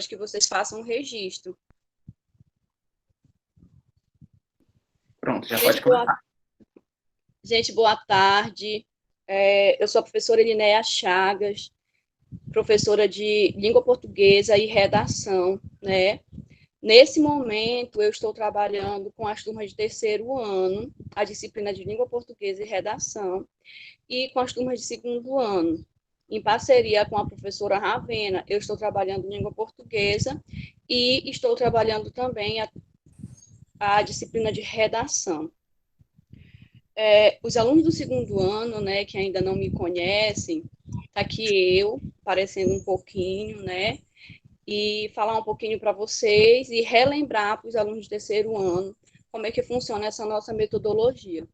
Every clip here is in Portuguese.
que vocês façam um registro. Pronto, já pode começar. Gente, boa tarde. Eu sou a professora Elinéia Chagas, professora de língua portuguesa e redação, né? Nesse momento, eu estou trabalhando com as turmas de terceiro ano, a disciplina de língua portuguesa e redação, e com as turmas de segundo ano. Em parceria com a professora Ravena, eu estou trabalhando língua portuguesa e estou trabalhando também a disciplina de redação. Os alunos do segundo ano, né, que ainda não me conhecem, tá aqui eu, parecendo um pouquinho, né, e falar um pouquinho para vocês e relembrar para os alunos de terceiro ano como é que funciona essa nossa metodologia.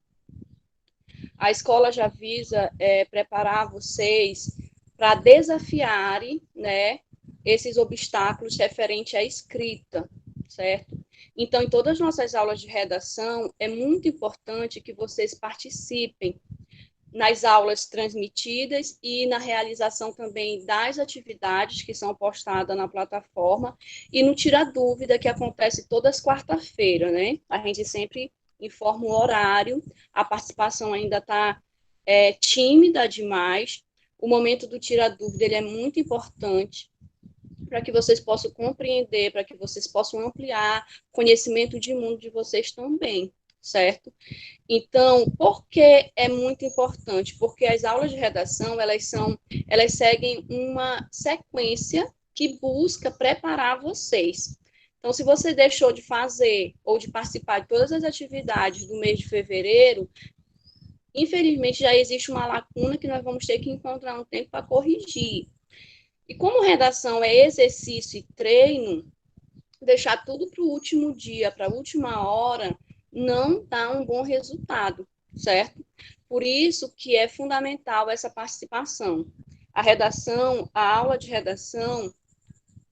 A escola já visa preparar vocês para desafiarem, né, esses obstáculos referentes à escrita, certo? Então, em todas as nossas aulas de redação, é muito importante que vocês participem nas aulas transmitidas e na realização também das atividades que são postadas na plataforma e no Tira Dúvida, que acontece todas quarta-feira, né? A gente sempre informa o horário, a participação ainda está tímida demais. O momento do Tira Dúvida ele é muito importante para que vocês possam compreender, para que vocês possam ampliar o conhecimento de mundo de vocês também, certo? Então, por que é muito importante? Porque as aulas de redação, elas seguem uma sequência que busca preparar vocês. Então, se você deixou de fazer ou de participar de todas as atividades do mês de fevereiro, infelizmente já existe uma lacuna que nós vamos ter que encontrar um tempo para corrigir. E como redação é exercício e treino, deixar tudo para o último dia, para a última hora, não dá um bom resultado, certo? Por isso que é fundamental essa participação. A redação, a aula de redação,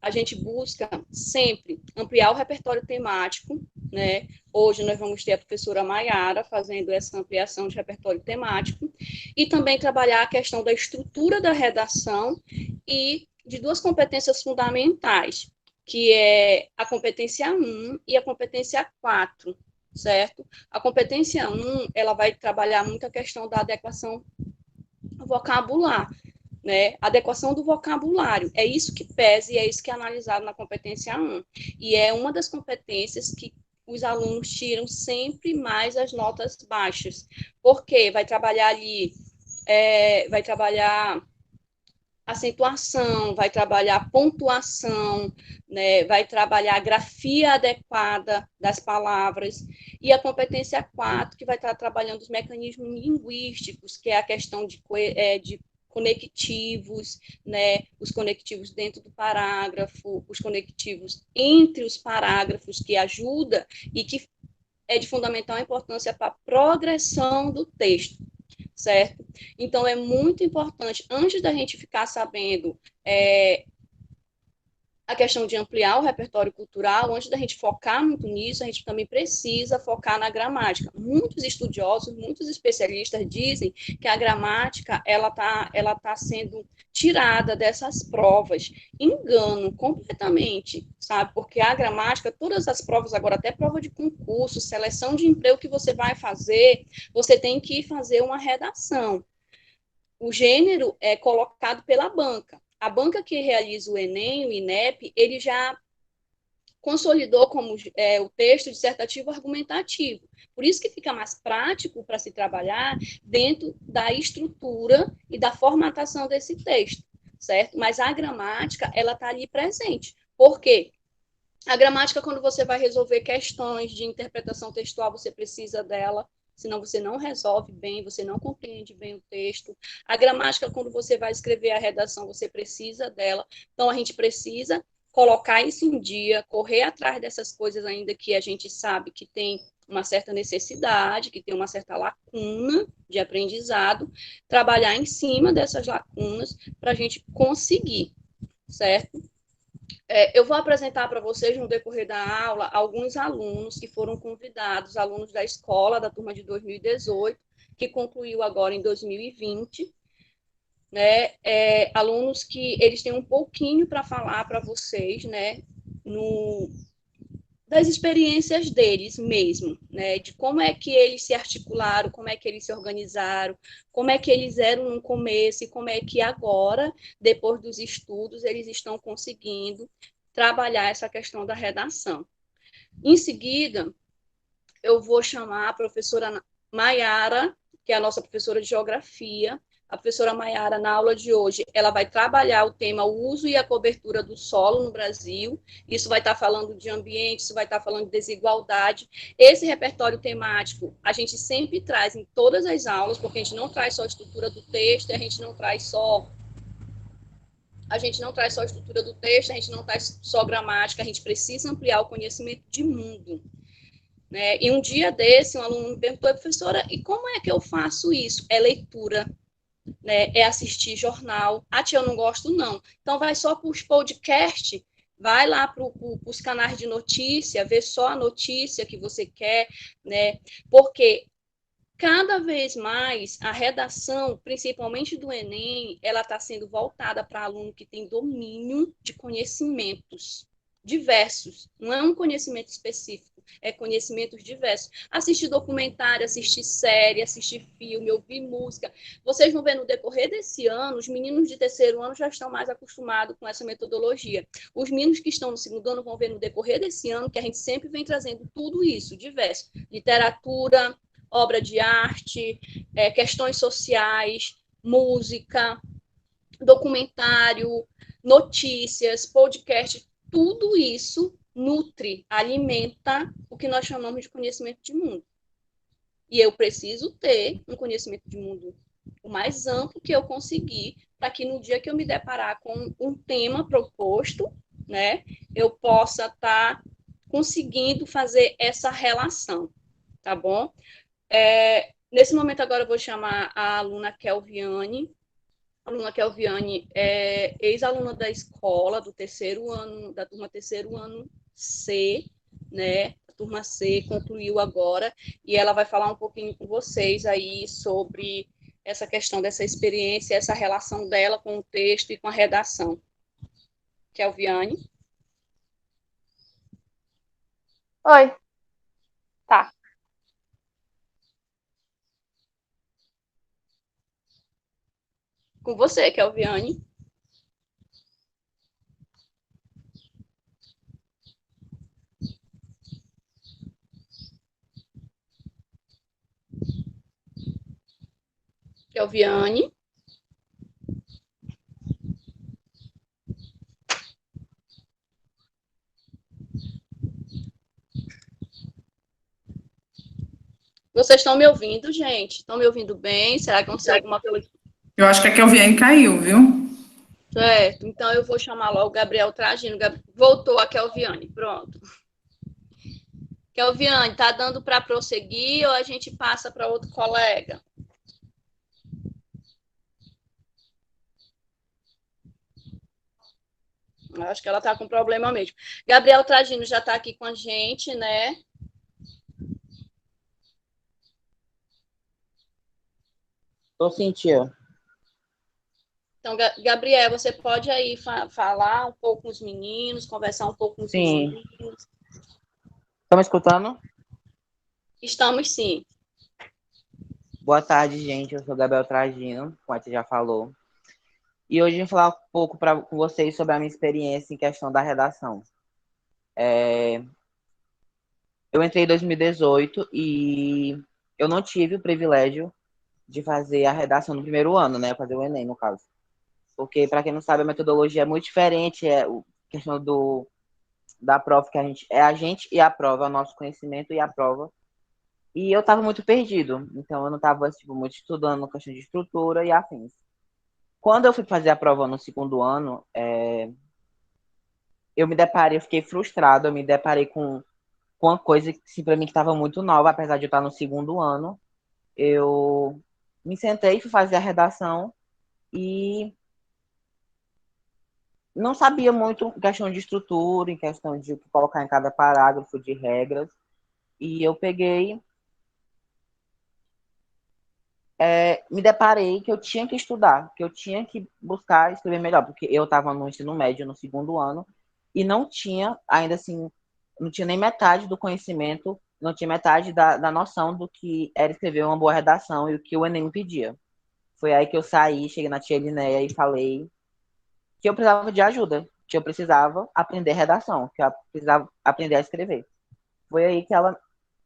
a gente busca sempre ampliar o repertório temático, né? Hoje nós vamos ter a professora Maiara fazendo essa ampliação de repertório temático e também trabalhar a questão da estrutura da redação e de duas competências fundamentais, que é a competência 1 e a competência 4, certo? A competência 1, ela vai trabalhar muito a questão da adequação vocabular, né? Adequação do vocabulário. É isso que pesa e é isso que é analisado na competência 1. E é uma das competências que os alunos tiram sempre mais as notas baixas. Porque vai trabalhar ali, vai trabalhar acentuação, vai trabalhar pontuação, né? Vai trabalhar a grafia adequada das palavras, e a competência 4, que vai estar trabalhando os mecanismos linguísticos, que é a questão de conectivos, né? Os conectivos dentro do parágrafo, os conectivos entre os parágrafos, que ajuda e que é de fundamental importância para a progressão do texto, certo? Então, é muito importante, antes da gente ficar sabendo a questão de ampliar o repertório cultural, antes da gente focar muito nisso, a gente também precisa focar na gramática. Muitos estudiosos, muitos especialistas dizem que a gramática ela tá sendo tirada dessas provas. Engano completamente, sabe? Porque a gramática, todas as provas agora, até prova de concurso, seleção de emprego que você vai fazer, você tem que fazer uma redação. O gênero é colocado pela banca. A banca que realiza o Enem, o INEP, ele já consolidou como o texto dissertativo argumentativo. Por isso que fica mais prático para se trabalhar dentro da estrutura e da formatação desse texto, certo? Mas a gramática, ela está ali presente. Por quê? A gramática, quando você vai resolver questões de interpretação textual, você precisa dela, senão você não resolve bem, você não compreende bem o texto. A gramática, quando você vai escrever a redação, você precisa dela. Então, a gente precisa colocar isso em dia, correr atrás dessas coisas ainda que a gente sabe que tem uma certa necessidade, que tem uma certa lacuna de aprendizado, trabalhar em cima dessas lacunas para a gente conseguir, certo? Eu vou apresentar para vocês, no decorrer da aula, alguns alunos que foram convidados, alunos da escola, da turma de 2018, que concluiu agora em 2020. né, alunos que eles têm um pouquinho para falar para vocês, né, das experiências deles mesmo, né, de como é que eles se articularam, como é que eles se organizaram, como é que eles eram no começo e como é que agora, depois dos estudos, eles estão conseguindo trabalhar essa questão da redação. Em seguida, eu vou chamar a professora Maiara, que é a nossa professora de geografia. A professora Maiara, na aula de hoje, ela vai trabalhar o tema o uso e a cobertura do solo no Brasil. Isso vai estar falando de ambiente, isso vai estar falando de desigualdade. Esse repertório temático a gente sempre traz em todas as aulas, porque a gente não traz só a estrutura do texto, a gente não traz só a estrutura do texto, a gente não traz só gramática, a gente precisa ampliar o conhecimento de mundo. Né? E um dia desse, um aluno me perguntou, professora, e como é que eu faço isso? É leitura, né? É assistir jornal. Ah, tia, eu não gosto, não. Então, vai só para os podcasts, vai lá para os canais de notícia, vê só a notícia que você quer, né? Porque cada vez mais a redação, principalmente do Enem, ela está sendo voltada para aluno que tem domínio de conhecimentos diversos. Não é um conhecimento específico, é conhecimentos diversos. Assistir documentário, assistir série, assistir filme, ouvir música. Vocês vão ver no decorrer desse ano, os meninos de terceiro ano já estão mais acostumados com essa metodologia. Os meninos que estão no segundo ano vão ver no decorrer desse ano que a gente sempre vem trazendo tudo isso, diverso. Literatura, obra de arte, questões sociais, música, documentário, notícias, podcast, tudo isso nutre, alimenta o que nós chamamos de conhecimento de mundo. E eu preciso ter um conhecimento de mundo o mais amplo que eu conseguir, para que no dia que eu me deparar com um tema proposto, né, eu possa estar conseguindo fazer essa relação, tá bom? Nesse momento agora eu vou chamar a aluna Kelviane. A aluna Kelviane é ex-aluna da escola do terceiro ano, da turma terceiro ano C, né? A turma C concluiu agora e ela vai falar um pouquinho com vocês aí sobre essa questão dessa experiência, essa relação dela com o texto e com a redação. Kelviane. Oi. Tá. Com você, Kelviane. Kelviane. Vocês estão me ouvindo, gente? Estão me ouvindo bem? Será que aconteceu alguma coisa? Eu acho que a Kelviane caiu, viu? Certo, então eu vou chamar logo o Gabriel Tragino. Voltou a Kelviane, pronto. Kelviane, tá dando para prosseguir ou a gente passa para outro colega? Eu acho que ela tá com problema mesmo. Gabriel Tragino já está aqui com a gente, né? Tô sentindo. Então, Gabriel, você pode aí falar um pouco com os meninos, conversar um pouco com os Sim. meninos? Tá me escutando? Estamos sim. Boa tarde, gente. Eu sou Gabriel Tragino, como a tia já falou. E hoje eu vou falar um pouco com vocês sobre a minha experiência em questão da redação. Eu entrei em 2018 e eu não tive o privilégio de fazer a redação no primeiro ano, né? Fazer o Enem, no caso. Porque, para quem não sabe, a metodologia é muito diferente. É a questão da prova que a gente e a prova, o nosso conhecimento e a prova. E eu estava muito perdido, então eu não estava tipo, muito estudando questão de estrutura e afins. Quando eu fui fazer a prova no segundo ano, eu fiquei frustrado, eu me deparei com uma coisa que, assim, para mim, que estava muito nova, apesar de eu estar no segundo ano. Eu me sentei, fui fazer a redação e não sabia muito em questão de estrutura, em questão de colocar em cada parágrafo de regras. E eu peguei me deparei que eu tinha que estudar, que eu tinha que buscar escrever melhor, porque eu estava no ensino médio, no segundo ano, e não tinha, ainda assim, não tinha nem metade do conhecimento, não tinha metade da noção do que era escrever uma boa redação e o que o Enem me pedia. Foi aí que eu saí, cheguei na tia Linéia e falei que eu precisava de ajuda, que eu precisava aprender redação, que eu precisava aprender a escrever. Foi aí que ela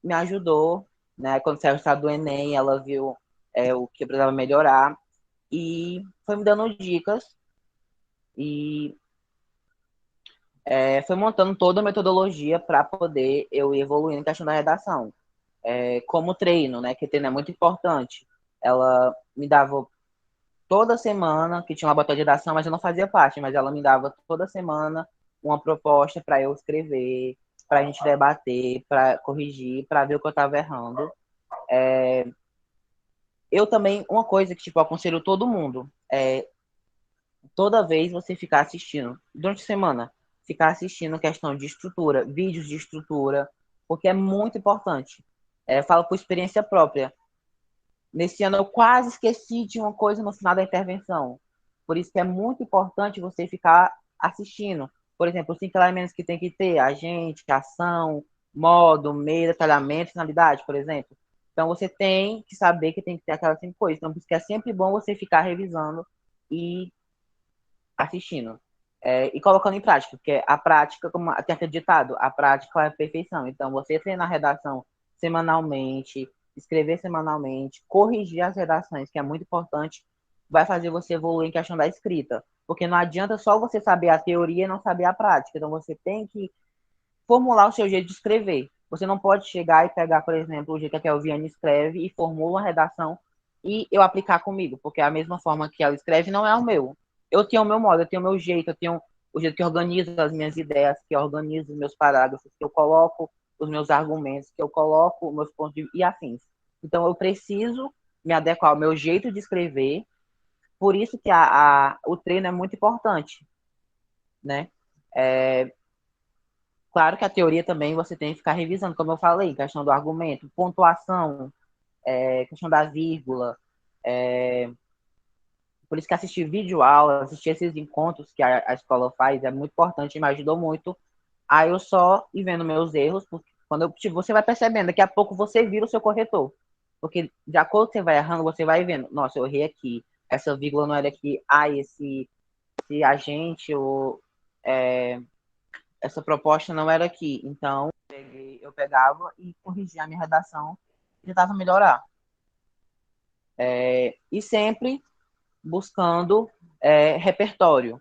me ajudou, né? Quando saiu o estado do Enem, ela viu o que eu precisava melhorar e foi me dando dicas e foi montando toda a metodologia para poder eu ir evoluindo em questão da redação. Como treino, né? Que treino é muito importante. Ela me dava toda semana, que tinha uma batalha de redação, mas eu não fazia parte, mas ela me dava toda semana uma proposta para eu escrever, para a gente debater, para corrigir, para ver o que eu estava errando. Eu também, uma coisa que tipo, eu aconselho todo mundo, toda vez você ficar assistindo, durante a semana, ficar assistindo questão de estrutura, vídeos de estrutura, porque é muito importante. Falo por experiência própria. Nesse ano eu quase esqueci de uma coisa no final da intervenção. Por isso que é muito importante você ficar assistindo. Por exemplo, os 5 elementos que tem que ter: agente, ação, modo, meio, detalhamento, finalidade, por exemplo. Então você tem que saber que tem que ter aquelas 5 coisas. Então, por isso que é sempre bom você ficar revisando e assistindo. E colocando em prática, porque a prática, como tem aquele ditado, a prática é a perfeição. Então, você treinar a redação semanalmente, escrever semanalmente, corrigir as redações, que é muito importante, vai fazer você evoluir em questão da escrita. Porque não adianta só você saber a teoria e não saber a prática. Então, você tem que formular o seu jeito de escrever. Você não pode chegar e pegar, por exemplo, o jeito que a Kelviane escreve e formula uma redação e eu aplicar comigo, porque a mesma forma que ela escreve não é o meu. Eu tenho o meu modo, eu tenho o meu jeito, eu tenho o jeito que eu organizo as minhas ideias, que eu organizo os meus parágrafos, que eu coloco os meus argumentos, que eu coloco os meus pontos de e afins. Então eu preciso me adequar ao meu jeito de escrever, por isso que o treino é muito importante, né? É, Claro que a teoria também você tem que ficar revisando, como eu falei, questão do argumento, pontuação, questão da vírgula. é, por isso que assistir vídeo aula, assistir esses encontros que a escola faz é muito importante, me ajudou muito. Aí eu só ir vendo meus erros, porque quando tipo, você vai percebendo, daqui a pouco você vira o seu corretor. Porque de acordo com que você vai errando, você vai vendo, nossa, eu errei aqui, essa vírgula não era aqui, esse agente, ou essa proposta não era aqui. Então, eu pegava e corrigia a minha redação e tentava melhorar. E sempre buscando repertório.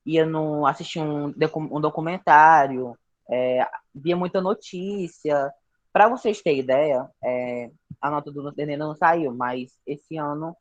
Ia assistir um documentário, via muita notícia. Para vocês terem ideia, a nota do Enem não saiu, mas esse ano,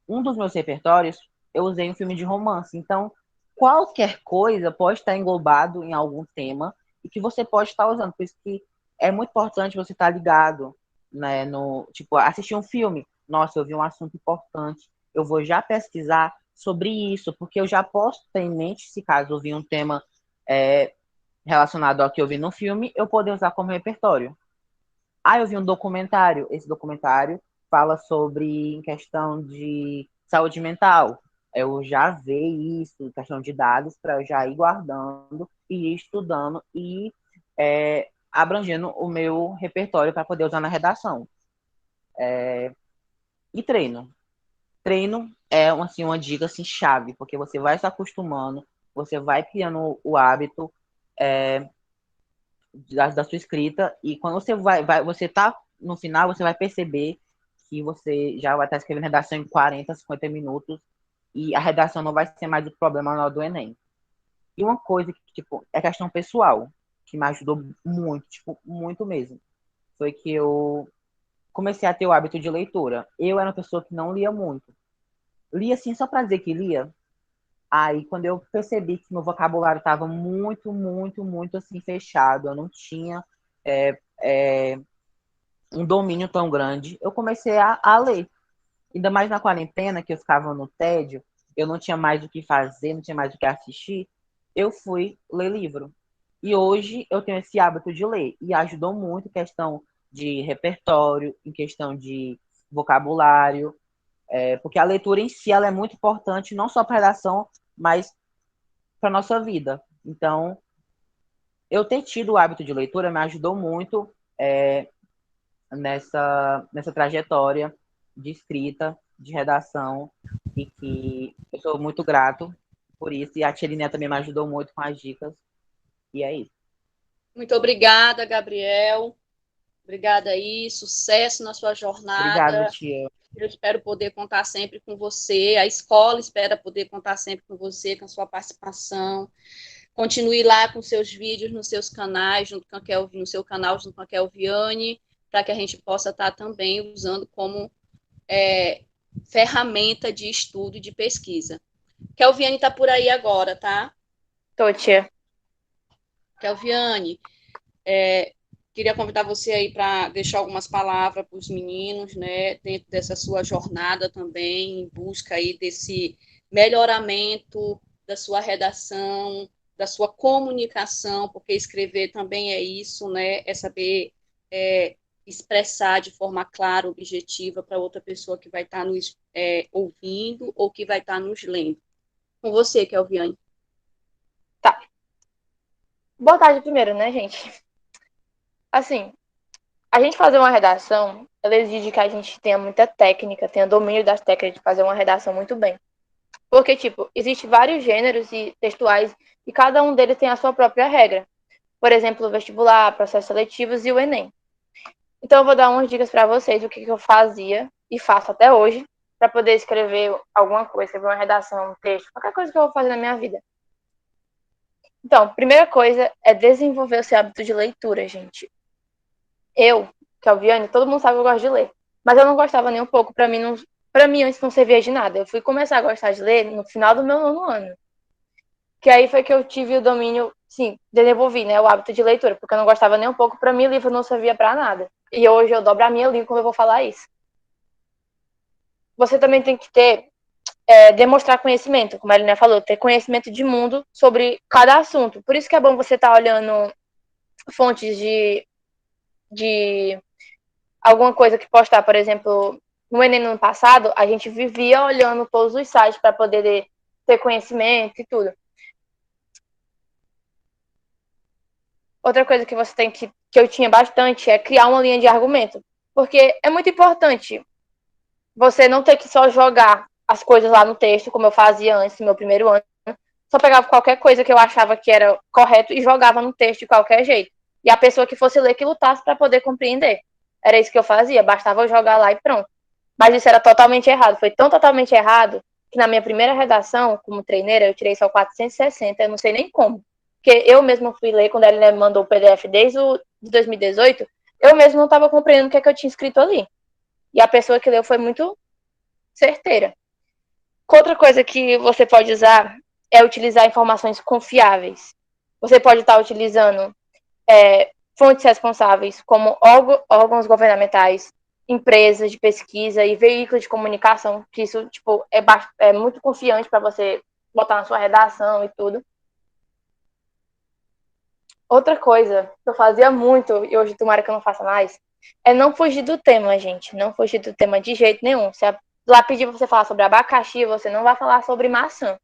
um dos meus repertórios, eu usei um filme de romance. Então, qualquer coisa pode estar englobado em algum tema e que você pode estar usando. Por isso que é muito importante você estar ligado, né, tipo, assistir um filme. Nossa, eu vi um assunto importante. Eu vou já pesquisar sobre isso, porque eu já posso ter em mente, se caso eu vi um tema relacionado ao que eu vi no filme, eu poder usar como repertório. Eu vi um documentário. Esse documentário fala sobre em questão de saúde mental. Eu já vi isso, questão de dados, para eu já ir guardando e ir estudando e abrangendo o meu repertório para poder usar na redação. E treino. Treino é assim, uma dica assim, chave, porque você vai se acostumando, você vai criando o hábito da sua escrita, e quando você você tá no final, você vai perceber que você já vai estar escrevendo redação em 40, 50 minutos, e a redação não vai ser mais o problema na hora do Enem. E uma coisa que, tipo, é questão pessoal, que me ajudou muito, tipo, muito mesmo, foi que eu comecei a ter o hábito de leitura. Eu era uma pessoa que não lia muito. Lia, assim, só para dizer que lia. Aí, quando eu percebi que meu vocabulário estava muito, muito, muito, assim, fechado, eu não tinha um domínio tão grande, eu comecei a ler. Ainda mais na quarentena, que eu ficava no tédio, eu não tinha mais o que fazer, não tinha mais o que assistir, eu fui ler livro. E hoje eu tenho esse hábito de ler. E ajudou muito em questão de repertório, em questão de vocabulário, porque a leitura em si ela é muito importante, não só para a redação, mas para a nossa vida. Então, eu ter tido o hábito de leitura me ajudou muito nessa trajetória de escrita, de redação, e que eu sou muito grato por isso. E a tia Liné também me ajudou muito com as dicas. E é isso. Muito obrigada, Gabriel. Obrigada aí, sucesso na sua Obrigada, jornada. tia. Eu espero poder contar sempre com você. A escola espera poder contar sempre com você, com a sua participação. Continue lá com seus vídeos nos seus canais, junto com no seu canal, junto com a Kelviane, para que a gente possa estar também usando como ferramenta de estudo e de pesquisa. Kelviane está por aí agora, tá? Tô, tia. Kelviane, queria convidar você aí para deixar algumas palavras para os meninos, né, dentro dessa sua jornada também, em busca aí desse melhoramento da sua redação, da sua comunicação, porque escrever também é isso, né, é saber expressar de forma clara, objetiva para outra pessoa que vai estar nos ouvindo ou que vai estar nos lendo. Com você, Kelviane. Tá. Boa tarde primeiro, né, gente? Assim, a gente fazer uma redação, ela exige que a gente tenha muita técnica, tenha domínio das técnicas de fazer uma redação muito bem. Porque, tipo, existem vários gêneros e textuais e cada um deles tem a sua própria regra. Por exemplo, o vestibular, processos seletivos e o Enem. Então, eu vou dar umas dicas para vocês do que eu fazia e faço até hoje para poder escrever alguma coisa, escrever uma redação, um texto, qualquer coisa que eu vou fazer na minha vida. Então, primeira coisa é desenvolver o seu hábito de leitura, gente. Eu, Kelviane, todo mundo sabe que eu gosto de ler. Mas eu não gostava nem um pouco. Pra mim, antes não servia de nada. Eu fui começar a gostar de ler no final do meu 9º ano. Que aí foi que eu tive o domínio, sim, desenvolvi, né, o hábito de leitura. Porque eu não gostava nem um pouco. Pra mim, o livro não servia pra nada. E hoje eu dobro a minha língua quando eu vou falar isso. Você também tem que demonstrar conhecimento, como a Helena falou, ter conhecimento de mundo sobre cada assunto. Por isso que é bom você estar olhando fontes de alguma coisa que postar, por exemplo, no Enem no ano passado, a gente vivia olhando todos os sites para poder ter conhecimento e tudo. Outra coisa que você tem que eu tinha bastante é criar uma linha de argumento, porque é muito importante você não ter que só jogar as coisas lá no texto, como eu fazia antes, no meu 1º ano, só pegava qualquer coisa que eu achava que era correto e jogava no texto de qualquer jeito. E a pessoa que fosse ler que lutasse para poder compreender. Era isso que eu fazia, bastava eu jogar lá e pronto. Mas isso era totalmente errado. Foi tão totalmente errado que na minha primeira redação, como treineira, eu tirei só 460, eu não sei nem como. Porque eu mesma fui ler, quando ela me mandou o PDF desde o de 2018, eu mesma não estava compreendendo o que eu tinha escrito ali. E a pessoa que leu foi muito certeira. Outra coisa que você pode usar é utilizar informações confiáveis. Você pode estar utilizando fontes responsáveis, como órgãos governamentais, empresas de pesquisa e veículos de comunicação, que isso tipo, é muito confiante para você botar na sua redação e tudo. Outra coisa que eu fazia muito, e hoje tomara que eu não faça mais, é não fugir do tema, gente. Não fugir do tema de jeito nenhum. Se lá pedir pra você falar sobre abacaxi, você não vai falar sobre maçã.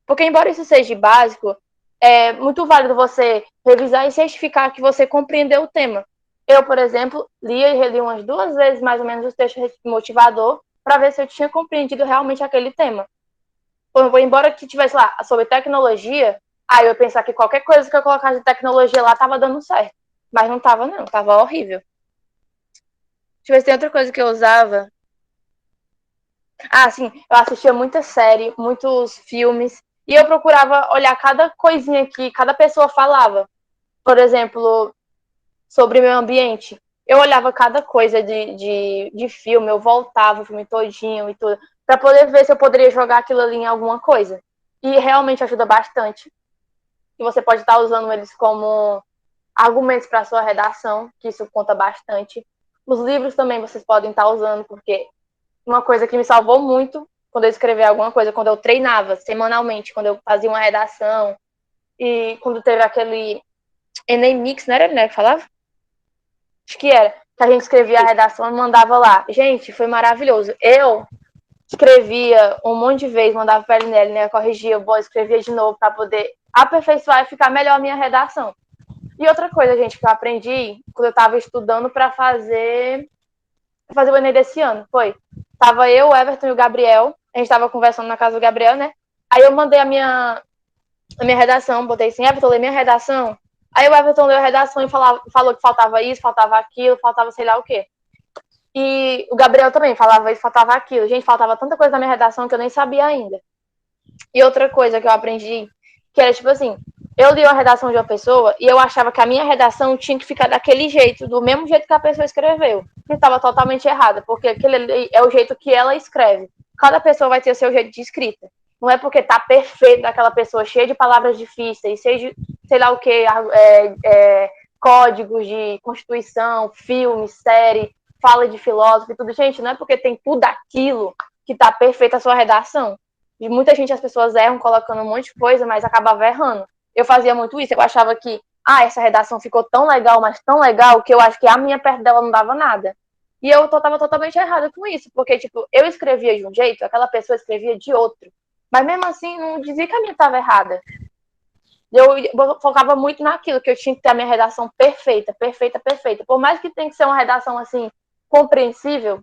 Porque, embora isso seja básico, é muito válido você revisar e certificar que você compreendeu o tema. Eu, por exemplo, lia e reli umas 2 vezes mais ou menos o texto motivador para ver se eu tinha compreendido realmente aquele tema. Embora que tivesse lá sobre tecnologia, aí eu pensar que qualquer coisa que eu colocasse de tecnologia lá estava dando certo. Mas não estava, não. Estava horrível. Deixa eu ver se tem outra coisa que eu usava. Ah, sim. Eu assistia muita série, muitos filmes. E eu procurava olhar cada coisinha que cada pessoa falava. Por exemplo, sobre meio ambiente. Eu olhava cada coisa de filme, eu voltava o filme todinho e tudo, para poder ver se eu poderia jogar aquilo ali em alguma coisa. E realmente ajuda bastante. E você pode estar usando eles como argumentos para a sua redação, que isso conta bastante. Os livros também vocês podem estar usando, porque uma coisa que me salvou muito quando eu escrevi alguma coisa, quando eu treinava semanalmente, quando eu fazia uma redação, e quando teve aquele Enem Mix, não era, né, que falava? Acho que era. que a gente escrevia a redação e mandava lá. Gente, foi maravilhoso. Eu escrevia um monte de vezes, mandava para a Elinelli, né? Corrigia, bom, escrevia de novo para poder aperfeiçoar e ficar melhor a minha redação. E outra coisa, gente, que eu aprendi quando eu estava estudando para fazer o Enem desse ano, foi. Tava eu, o Everton e o Gabriel, a gente estava conversando na casa do Gabriel, né? Aí eu mandei a minha redação, botei assim, Everton, lê minha redação. Aí o Everton leu a redação e falou que faltava isso, faltava aquilo, faltava sei lá o quê. E o Gabriel também falava isso, faltava aquilo. Gente, faltava tanta coisa na minha redação que eu nem sabia ainda. E outra coisa que eu aprendi, que era tipo assim, eu li uma redação de uma pessoa e eu achava que a minha redação tinha que ficar daquele jeito, do mesmo jeito que a pessoa escreveu. E estava totalmente errada, porque aquele é o jeito que ela escreve. Cada pessoa vai ter o seu jeito de escrita. Não é porque tá perfeito daquela pessoa, cheia de palavras difíceis, cheia de, sei lá o que, códigos de constituição, filme, série, fala de filósofo e tudo. Gente, não é porque tem tudo aquilo que tá perfeita a sua redação. E muita gente, as pessoas erram colocando um monte de coisa, mas acabava errando. Eu fazia muito isso, eu achava que, essa redação ficou tão legal, mas tão legal, que eu acho que a minha perto dela não dava nada. E eu tava totalmente errada com isso, porque, tipo, eu escrevia de um jeito, aquela pessoa escrevia de outro. Mas mesmo assim, não dizia que a minha estava errada. Eu focava muito naquilo, que eu tinha que ter a minha redação perfeita, perfeita, perfeita. Por mais que tenha que ser uma redação, assim, compreensível,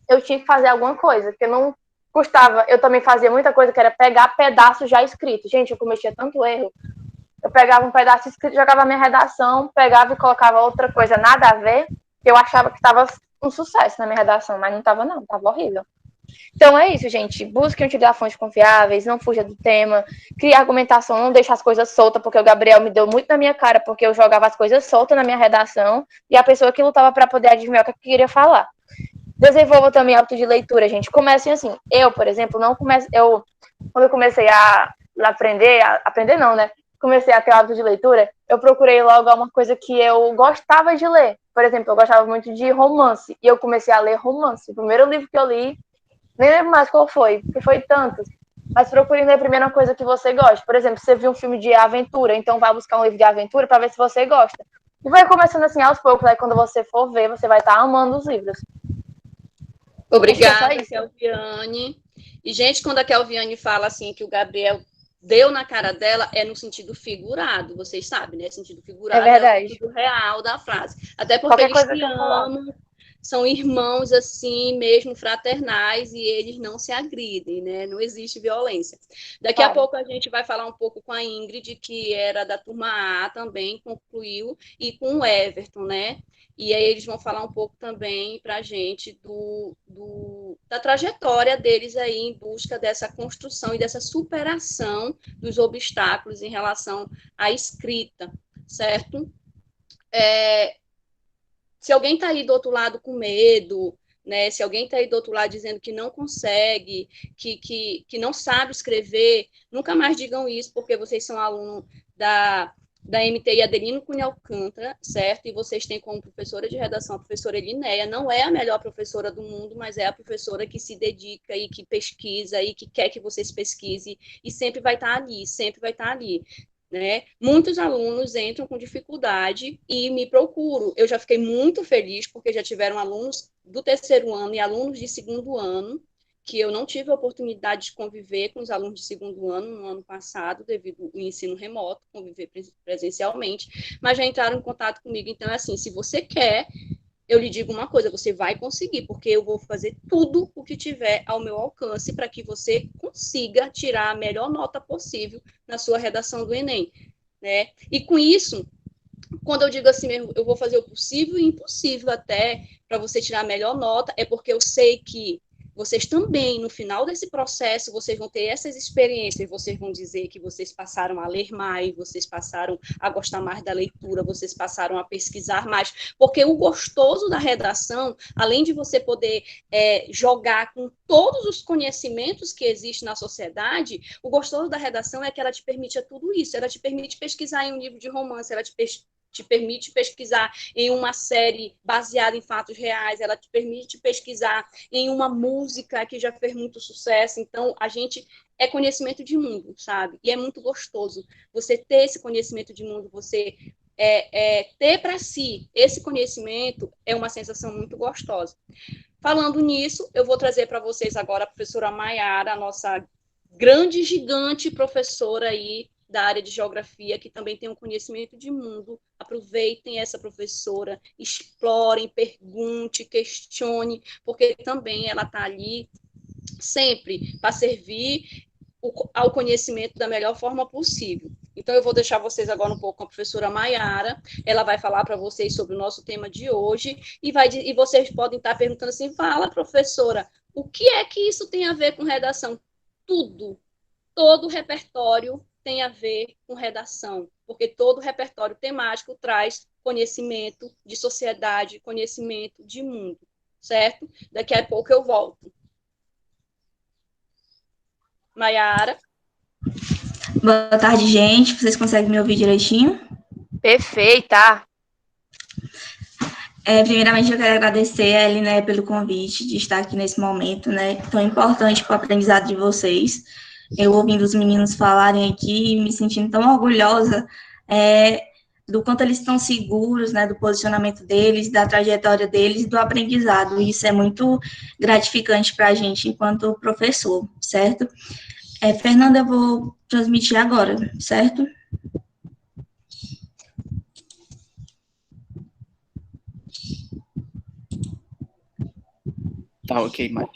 eu tinha que fazer alguma coisa, porque não custava. Eu também fazia muita coisa que era pegar pedaços já escritos. Gente, eu cometia tanto erro. Eu pegava um pedaço escrito, jogava a minha redação, pegava e colocava outra coisa, nada a ver, que eu achava que estava um sucesso na minha redação, mas não estava não, estava horrível. Então é isso, gente. Busquem utilizar fontes confiáveis, não fuja do tema, crie argumentação, não deixe as coisas soltas, porque o Gabriel me deu muito na minha cara, porque eu jogava as coisas soltas na minha redação, e a pessoa que lutava para poder adivinhar o que eu queria falar. Desenvolva também hábito de leitura, gente. Comecem assim. Eu, por exemplo, não comecei. Quando eu comecei a aprender não, né? Comecei a ter o hábito de leitura, eu procurei logo uma coisa que eu gostava de ler. Por exemplo, eu gostava muito de romance, e eu comecei a ler romance. O primeiro livro que eu li, nem lembro mais qual foi, porque foi tantos. Mas procure ler a primeira coisa que você gosta. Por exemplo, você viu um filme de aventura, então vai buscar um livro de aventura para ver se você gosta. E vai começando assim aos poucos, aí quando você for ver, você vai estar amando os livros. Obrigada, Kelviane. E, gente, quando a Kelviane fala assim que o Gabriel deu na cara dela, é no sentido figurado, vocês sabem, né? Sentido figurado é verdade. O sentido real da frase. Até porque eles se amam, são irmãos assim, mesmo fraternais, e eles não se agridem, né? Não existe violência. Daqui a pouco a gente vai falar um pouco com a Ingrid, que era da turma A também, concluiu, e com o Everton, né? E aí eles vão falar um pouco também para a gente da trajetória deles aí em busca dessa construção e dessa superação dos obstáculos em relação à escrita, certo? Se alguém está aí do outro lado com medo, né? Se alguém está aí do outro lado dizendo que não consegue, que não sabe escrever, nunca mais digam isso, porque vocês são alunos da MTI Adelino Cunha Alcântara, certo? E vocês têm como professora de redação a professora Elinéia. Não é a melhor professora do mundo, mas é a professora que se dedica e que pesquisa e que quer que vocês pesquisem e sempre vai estar ali, sempre vai estar ali. Né? Muitos alunos entram com dificuldade e me procuram. Eu já fiquei muito feliz porque já tiveram alunos do terceiro ano e alunos de segundo ano que eu não tive a oportunidade de conviver com os alunos de segundo ano no ano passado, devido ao ensino remoto, conviver presencialmente, mas já entraram em contato comigo. Então, assim, se você quer, eu lhe digo uma coisa, você vai conseguir, porque eu vou fazer tudo o que tiver ao meu alcance para que você consiga tirar a melhor nota possível na sua redação do Enem, né? E com isso, quando eu digo assim mesmo, eu vou fazer o possível e impossível até para você tirar a melhor nota, é porque eu sei que vocês também, no final desse processo, vocês vão ter essas experiências, vocês vão dizer que vocês passaram a ler mais, vocês passaram a gostar mais da leitura, vocês passaram a pesquisar mais, porque o gostoso da redação, além de você poder jogar com todos os conhecimentos que existem na sociedade, o gostoso da redação é que ela te permite tudo isso, ela te permite pesquisar em um livro de romance, ela te permite pesquisar em uma série baseada em fatos reais, ela te permite pesquisar em uma música que já fez muito sucesso. Então, a gente é conhecimento de mundo, sabe? E é muito gostoso você ter esse conhecimento de mundo, você ter para si esse conhecimento é uma sensação muito gostosa. Falando nisso, eu vou trazer para vocês agora a professora Maiara, a nossa grande, gigante professora aí da área de geografia, que também tem um conhecimento de mundo. Aproveitem essa professora, explorem, pergunte, questione, porque também ela está ali sempre para servir ao conhecimento da melhor forma possível. Então, eu vou deixar vocês agora um pouco com a professora Maiara. Ela vai falar para vocês sobre o nosso tema de hoje e vocês podem estar perguntando assim, fala, professora, o que é que isso tem a ver com redação? Tudo. Todo o repertório tem a ver com redação, porque todo o repertório temático traz conhecimento de sociedade, conhecimento de mundo, certo? Daqui a pouco eu volto. Maiara. Boa tarde, gente. Vocês conseguem me ouvir direitinho? Perfeita! Primeiramente, eu quero agradecer a Eliné pelo convite de estar aqui nesse momento, né, tão importante para o aprendizado de vocês. Eu ouvindo os meninos falarem aqui e me sentindo tão orgulhosa do quanto eles estão seguros, né, do posicionamento deles, da trajetória deles e do aprendizado. Isso é muito gratificante para a gente enquanto professor, certo? Fernanda, eu vou transmitir agora, certo? Tá, ok, Mari.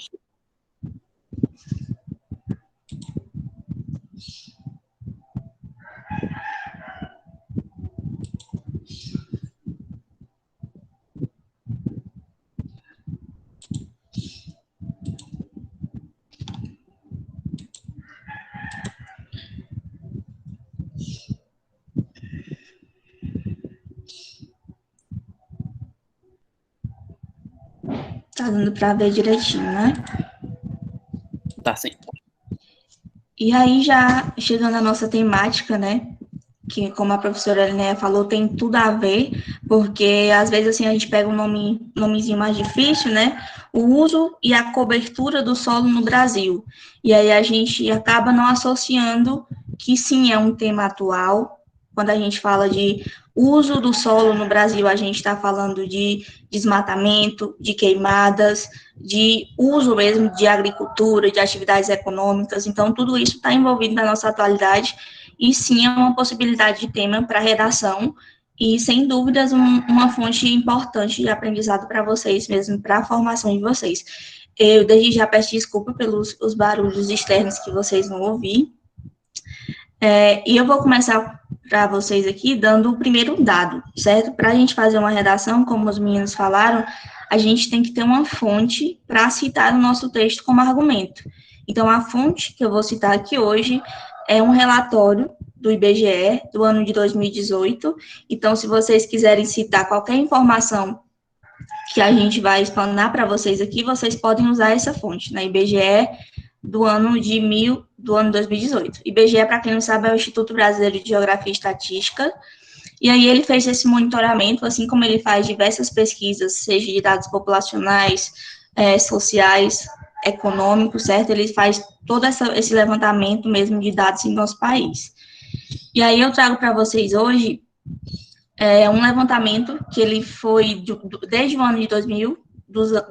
Tá dando para ver direitinho, né? Tá, sim. E aí, já chegando à nossa temática, né, que, como a professora Elinéia falou, tem tudo a ver, porque, às vezes, assim, a gente pega um nomezinho mais difícil, né, o uso e a cobertura do solo no Brasil, e aí a gente acaba não associando que, sim, é um tema atual. Quando a gente fala de uso do solo no Brasil, a gente está falando de desmatamento, de queimadas, de uso mesmo de agricultura, de atividades econômicas. Então, tudo isso está envolvido na nossa atualidade e, sim, é uma possibilidade de tema para redação e, sem dúvidas, uma fonte importante de aprendizado para vocês mesmo, para a formação de vocês. Eu, desde já, peço desculpa pelos os barulhos externos que vocês vão ouvir. E eu vou começar para vocês aqui dando o primeiro dado, certo? Para a gente fazer uma redação, como os meninos falaram, a gente tem que ter uma fonte para citar o nosso texto como argumento. Então, a fonte que eu vou citar aqui hoje é um relatório do IBGE do ano de 2018. Então, se vocês quiserem citar qualquer informação que a gente vai explanar para vocês aqui, vocês podem usar essa fonte, na IBGE do ano 2018. IBGE, para quem não sabe, é o Instituto Brasileiro de Geografia e Estatística, e aí ele fez esse monitoramento, assim como ele faz diversas pesquisas, seja de dados populacionais, sociais, econômicos, certo? Ele faz todo esse levantamento mesmo de dados em nosso país. E aí eu trago para vocês hoje um levantamento que ele foi desde o ano de 2000,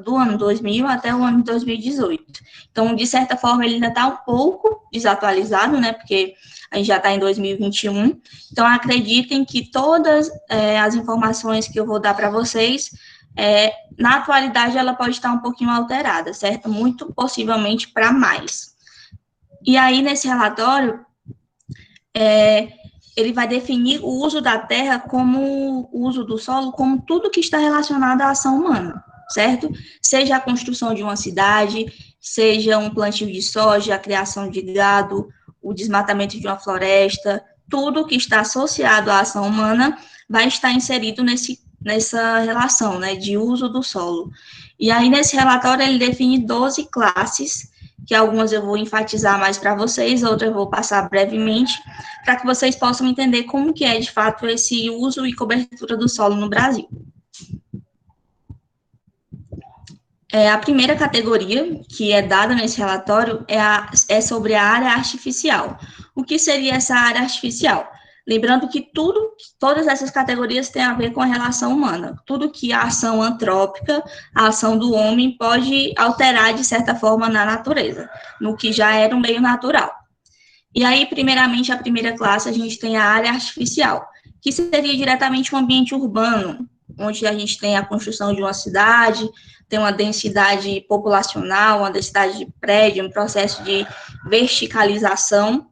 do ano 2000 até o ano de 2018. Então, de certa forma, ele ainda está um pouco desatualizado, né, porque a gente já está em 2021. Então, acreditem que todas as informações que eu vou dar para vocês, na atualidade, ela pode estar um pouquinho alterada, certo? Muito possivelmente para mais. E aí, nesse relatório, ele vai definir o uso da terra como o uso do solo, como tudo que está relacionado à ação humana, certo? Seja a construção de uma cidade, seja um plantio de soja, a criação de gado, o desmatamento de uma floresta, tudo que está associado à ação humana vai estar inserido nessa relação, né, de uso do solo. E aí, nesse relatório, ele define 12 classes, que algumas eu vou enfatizar mais para vocês, outras eu vou passar brevemente, para que vocês possam entender como que é, de fato, esse uso e cobertura do solo no Brasil. A primeira categoria que é dada nesse relatório é sobre a área artificial. O que seria essa área artificial? Lembrando que todas essas categorias têm a ver com a relação humana. Tudo que a ação antrópica, a ação do homem, pode alterar, de certa forma, na natureza, no que já era um meio natural. E aí, primeiramente, a primeira classe, a gente tem a área artificial, que seria diretamente um ambiente urbano, onde a gente tem a construção de uma cidade, tem uma densidade populacional, uma densidade de prédio, um processo de verticalização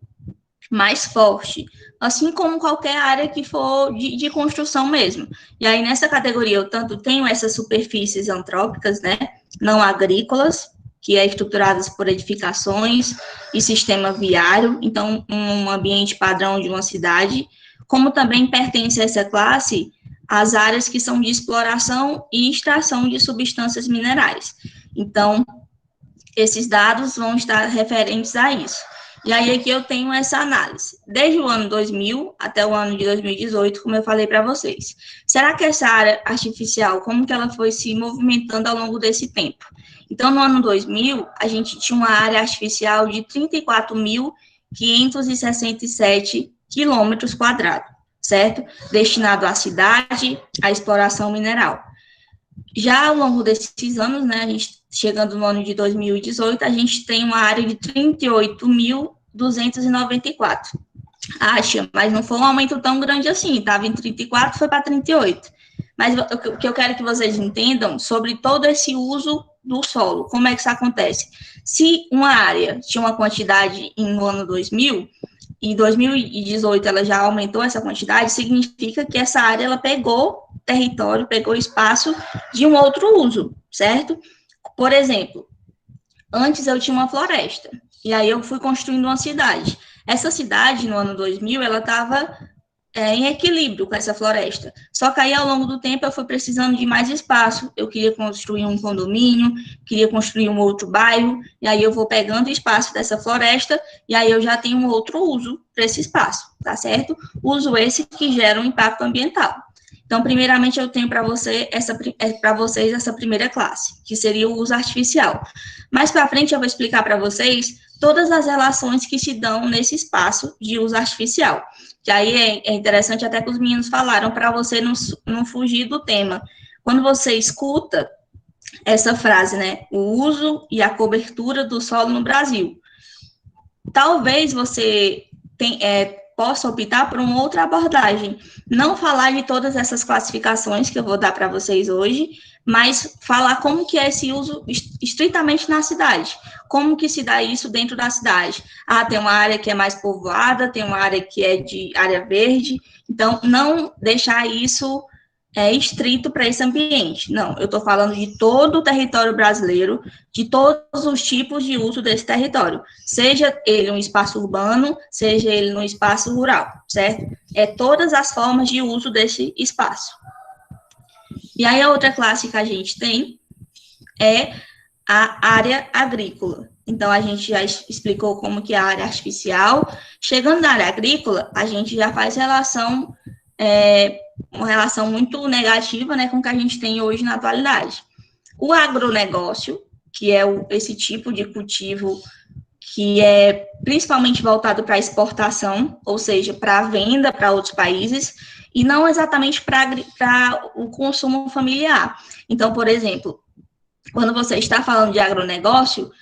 mais forte, assim como qualquer área que for de construção mesmo. E aí, nessa categoria, eu tanto tenho essas superfícies antrópicas, né, não agrícolas, que é estruturadas por edificações e sistema viário, então, um ambiente padrão de uma cidade, como também pertence a essa classe as áreas que são de exploração e extração de substâncias minerais. Então, esses dados vão estar referentes a isso. E aí aqui eu tenho essa análise. Desde o ano 2000 até o ano de 2018, como eu falei para vocês. Será que essa área artificial, como que ela foi se movimentando ao longo desse tempo? Então, no ano 2000, a gente tinha uma área artificial de 34.567 quilômetros quadrados, certo? Destinado à cidade, à exploração mineral. Já ao longo desses anos, né, a gente, chegando no ano de 2018, a gente tem uma área de 38.294. Acha, mas não foi um aumento tão grande assim, estava em 34, foi para 38. Mas o que eu quero que vocês entendam sobre todo esse uso do solo, como é que isso acontece? Se uma área tinha uma quantidade no ano 2000, e em 2018 ela já aumentou essa quantidade, significa que essa área ela pegou território, pegou espaço de um outro uso, certo? Por exemplo, antes eu tinha uma floresta, e aí eu fui construindo uma cidade. Essa cidade, no ano 2000, ela estava em equilíbrio com essa floresta. Só que aí, ao longo do tempo, eu fui precisando de mais espaço. Eu queria construir um condomínio, queria construir um outro bairro, e aí eu vou pegando espaço dessa floresta, e aí eu já tenho um outro uso para esse espaço, tá certo? Uso esse que gera um impacto ambiental. Então, primeiramente, eu tenho para vocês essa primeira classe, que seria o uso artificial. Mais para frente, eu vou explicar para vocês todas as relações que se dão nesse espaço de uso artificial. Que aí é interessante até que os meninos falaram para você não fugir do tema. Quando você escuta essa frase, né, o uso e a cobertura do solo no Brasil, talvez você possa optar por uma outra abordagem, não falar de todas essas classificações que eu vou dar para vocês hoje, mas falar como que é esse uso estritamente na cidade, como que se dá isso dentro da cidade. Ah, tem uma área que é mais povoada, tem uma área que é de área verde, então não deixar isso estrito para esse ambiente. Não, eu estou falando de todo o território brasileiro, de todos os tipos de uso desse território, seja ele um espaço urbano, seja ele um espaço rural, certo? É todas as formas de uso desse espaço. E aí a outra classe que a gente tem é a área agrícola. Então, a gente já explicou como que é a área artificial. Chegando na área agrícola, a gente já faz uma relação muito negativa, né, com o que a gente tem hoje na atualidade. O agronegócio, que é esse tipo de cultivo que é principalmente voltado para a exportação, ou seja, para a venda para outros países, e não exatamente para o consumo familiar. Então, por exemplo, quando você está falando de agronegócio,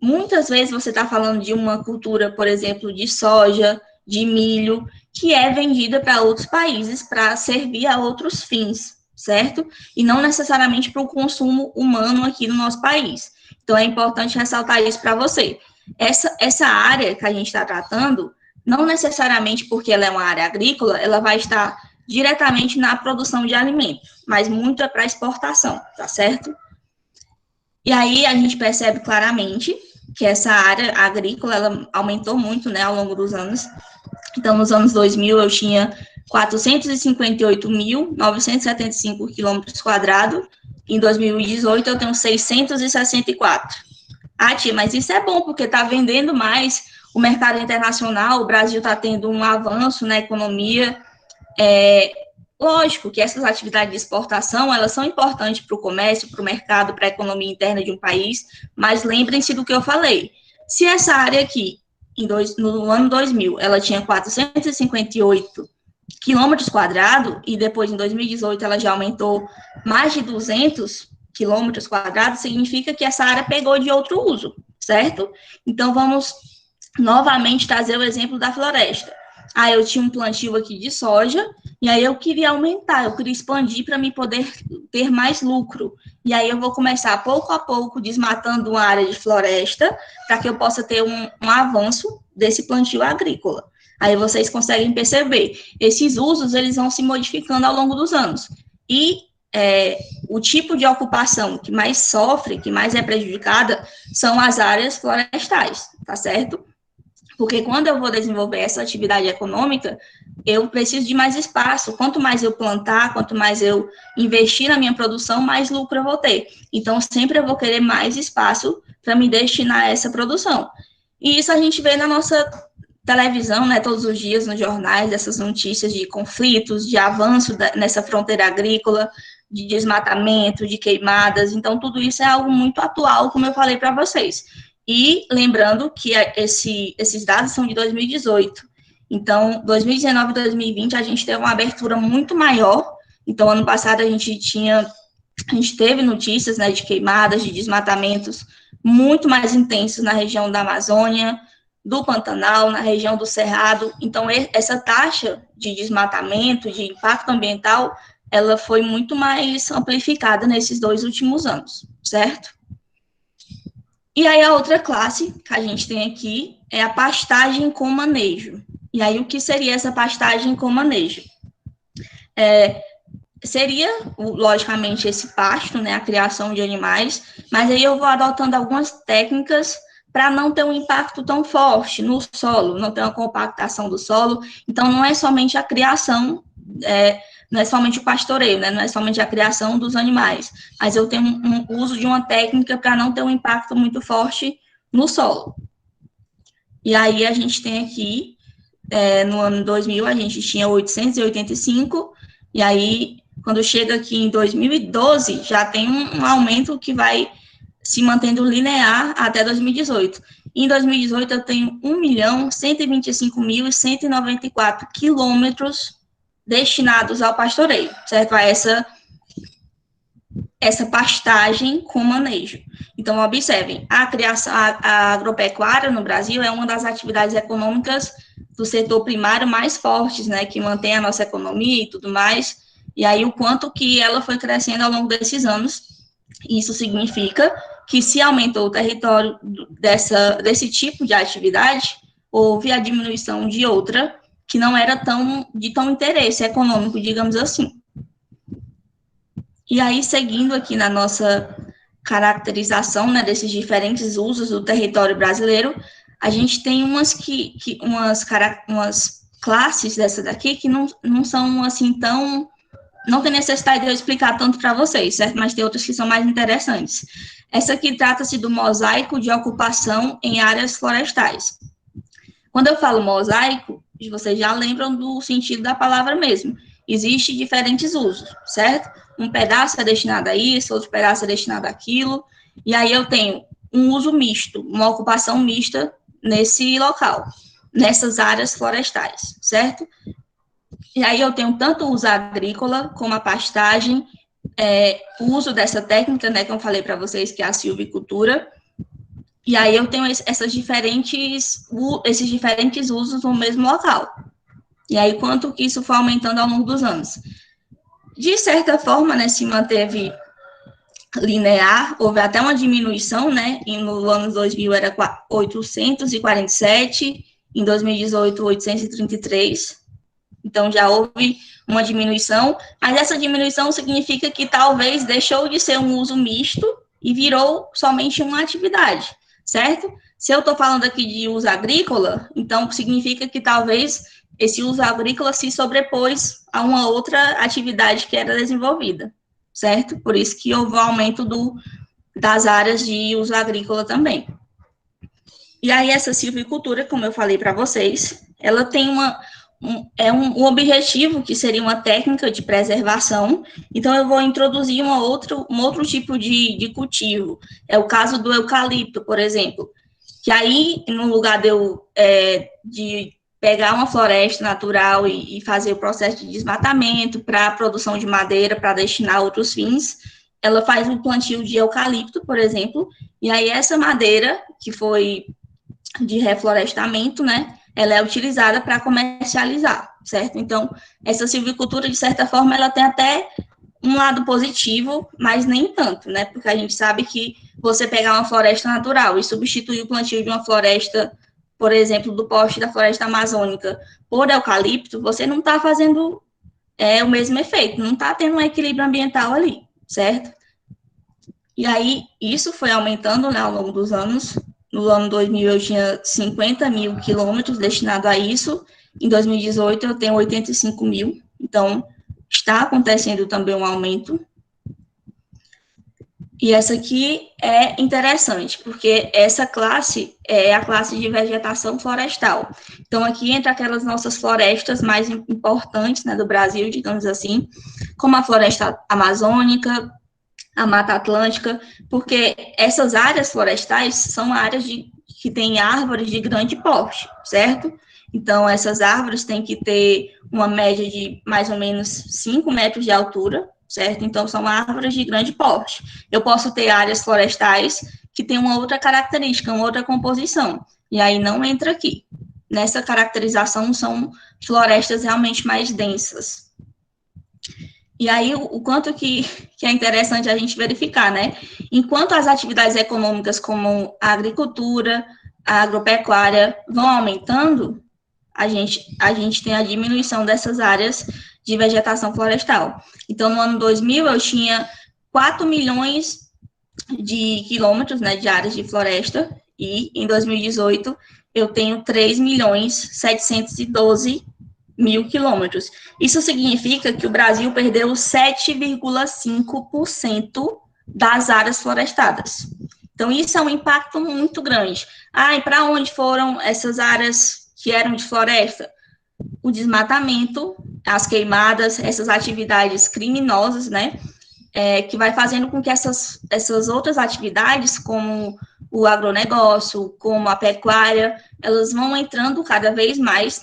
muitas vezes você está falando de uma cultura, por exemplo, de soja, de milho, que é vendida para outros países para servir a outros fins, certo? E não necessariamente para o consumo humano aqui no nosso país. Então, é importante ressaltar isso para você. Essa área que a gente está tratando, não necessariamente porque ela é uma área agrícola, ela vai estar diretamente na produção de alimento, mas muito é para exportação, tá certo? E aí a gente percebe claramente que essa área agrícola, ela aumentou muito, né, ao longo dos anos. Então, nos anos 2000, eu tinha 458.975 quilômetros quadrados. Em 2018, eu tenho 664. Ah, tia, mas isso é bom, porque está vendendo mais o mercado internacional, o Brasil está tendo um avanço na economia. Lógico que essas atividades de exportação, elas são importantes para o comércio, para o mercado, para a economia interna de um país, mas lembrem-se do que eu falei. Se essa área aqui, no ano 2000, ela tinha 458 quilômetros quadrados, e depois, em 2018, ela já aumentou mais de 200 quilômetros quadrados, significa que essa área pegou de outro uso, certo? Então, vamos novamente trazer o exemplo da floresta. Eu tinha um plantio aqui de soja, e aí eu queria aumentar, eu queria expandir para me poder ter mais lucro. E aí eu vou começar, pouco a pouco, desmatando uma área de floresta, para que eu possa ter um avanço desse plantio agrícola. Aí vocês conseguem perceber, esses usos, eles vão se modificando ao longo dos anos. E o tipo de ocupação que mais sofre, que mais é prejudicada, são as áreas florestais, tá certo? Porque quando eu vou desenvolver essa atividade econômica, eu preciso de mais espaço. Quanto mais eu plantar, quanto mais eu investir na minha produção, mais lucro eu vou ter. Então, sempre eu vou querer mais espaço para me destinar a essa produção. E isso a gente vê na nossa televisão, né, todos os dias nos jornais, essas notícias de conflitos, de avanço nessa fronteira agrícola, de desmatamento, de queimadas. Então, tudo isso é algo muito atual, como eu falei para vocês. E lembrando que esses dados são de 2018. Então, 2019 e 2020, a gente teve uma abertura muito maior. Então, ano passado, a gente teve notícias, né, de queimadas, de desmatamentos muito mais intensos na região da Amazônia, do Pantanal, na região do Cerrado. Então, essa taxa de desmatamento, de impacto ambiental, ela foi muito mais amplificada nesses 2 últimos anos, certo? E aí, a outra classe que a gente tem aqui é a pastagem com manejo. E aí, o que seria essa pastagem com manejo? Seria, logicamente, esse pasto, né, a criação de animais, mas aí eu vou adotando algumas técnicas para não ter um impacto tão forte no solo, não ter uma compactação do solo. Então, não é somente a criação, não é somente o pastoreio, né, não é somente a criação dos animais, mas eu tenho um uso de uma técnica para não ter um impacto muito forte no solo. E aí, a gente tem aqui, no ano 2000, a gente tinha 885, e aí, quando chega aqui em 2012, já tem um aumento que vai se mantendo linear até 2018. Em 2018, eu tenho 1.125.194 quilômetros destinados ao pastoreio, certo? A essa pastagem com manejo. Então, observem, a agropecuária no Brasil é uma das atividades econômicas do setor primário mais fortes, né, que mantém a nossa economia e tudo mais, e aí o quanto que ela foi crescendo ao longo desses anos. Isso significa que se aumentou o território desse tipo de atividade, houve a diminuição de outra que não era de tão interesse econômico, digamos assim. E aí, seguindo aqui na nossa caracterização, né, desses diferentes usos do território brasileiro, a gente tem umas classes dessa daqui que não são assim tão... Não tem necessidade de eu explicar tanto para vocês, certo? Mas tem outras que são mais interessantes. Essa aqui trata-se do mosaico de ocupação em áreas florestais. Quando eu falo mosaico, vocês já lembram do sentido da palavra mesmo. Existem diferentes usos, certo? Um pedaço é destinado a isso, outro pedaço é destinado àquilo. E aí eu tenho um uso misto, uma ocupação mista nesse local, nessas áreas florestais, certo? E aí eu tenho tanto o uso agrícola como a pastagem, o uso dessa técnica, né, que eu falei para vocês, que é a silvicultura. E aí eu tenho esses diferentes usos no mesmo local. E aí quanto que isso foi aumentando ao longo dos anos. De certa forma, né, se manteve linear, houve até uma diminuição, né, e no ano 2000 era 847, em 2018, 833. Então, já houve uma diminuição, mas essa diminuição significa que talvez deixou de ser um uso misto e virou somente uma atividade, certo? Se eu estou falando aqui de uso agrícola, então significa que talvez esse uso agrícola se sobrepôs a uma outra atividade que era desenvolvida, certo? Por isso que houve um aumento das áreas de uso agrícola também. E aí, essa silvicultura, como eu falei para vocês, ela tem um objetivo que seria uma técnica de preservação. Então, eu vou introduzir um outro tipo de cultivo. É o caso do eucalipto, por exemplo, que aí, no lugar de pegar uma floresta natural e fazer o processo de desmatamento para a produção de madeira, para destinar a outros fins, ela faz um plantio de eucalipto, por exemplo, e aí essa madeira, que foi de reflorestamento, né, ela é utilizada para comercializar, certo? Então, essa silvicultura, de certa forma, ela tem até um lado positivo, mas nem tanto, né, porque a gente sabe que você pegar uma floresta natural e substituir o plantio de uma floresta, por exemplo, do poste da floresta amazônica por eucalipto, você não está fazendo o mesmo efeito, não está tendo um equilíbrio ambiental ali, certo? E aí, isso foi aumentando, né, ao longo dos anos. No ano 2000, eu tinha 50 mil quilômetros destinados a isso. Em 2018, eu tenho 85 mil. Então, está acontecendo também um aumento. E essa aqui é interessante, porque essa classe é a classe de vegetação florestal. Então, aqui entra aquelas nossas florestas mais importantes, né, do Brasil, digamos assim, como a floresta amazônica, a Mata Atlântica, porque essas áreas florestais são áreas que têm árvores de grande porte, certo? Então, essas árvores têm que ter uma média de mais ou menos 5 metros de altura, certo? Então, são árvores de grande porte. Eu posso ter áreas florestais que têm uma outra característica, uma outra composição, e aí não entra aqui. Nessa caracterização, são florestas realmente mais densas. E aí, o quanto que é interessante a gente verificar, né? Enquanto as atividades econômicas como a agricultura, a agropecuária vão aumentando, a gente tem a diminuição dessas áreas de vegetação florestal. Então, no ano 2000, eu tinha 4 milhões de quilômetros, né, de áreas de floresta, e em 2018, eu tenho 3.712.000 quilômetros. Isso significa que o Brasil perdeu 7,5% das áreas florestadas. Então, isso é um impacto muito grande. E para onde foram essas áreas que eram de floresta? O desmatamento, as queimadas, essas atividades criminosas, né? Que vai fazendo com que essas outras atividades, como o agronegócio, como a pecuária, elas vão entrando cada vez mais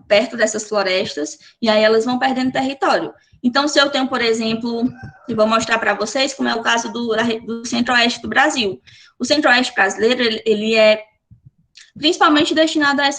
perto dessas florestas, e aí elas vão perdendo território. Então, se eu tenho, por exemplo, eu vou mostrar para vocês como é o caso do centro-oeste do Brasil. O centro-oeste brasileiro, ele é principalmente destinado a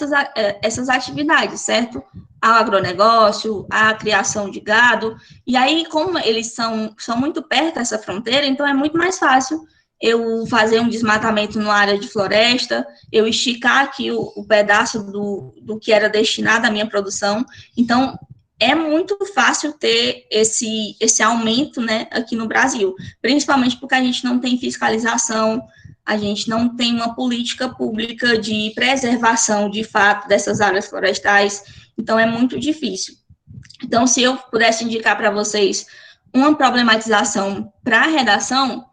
essas atividades, certo? Ao agronegócio, à criação de gado, e aí, como eles são muito perto dessa fronteira, então é muito mais fácil eu fazer um desmatamento numa área de floresta, eu esticar aqui o pedaço do que era destinado à minha produção. Então, é muito fácil ter esse aumento, né, aqui no Brasil, principalmente porque a gente não tem fiscalização, a gente não tem uma política pública de preservação, de fato, dessas áreas florestais, então é muito difícil. Então, se eu pudesse indicar para vocês uma problematização para a redação,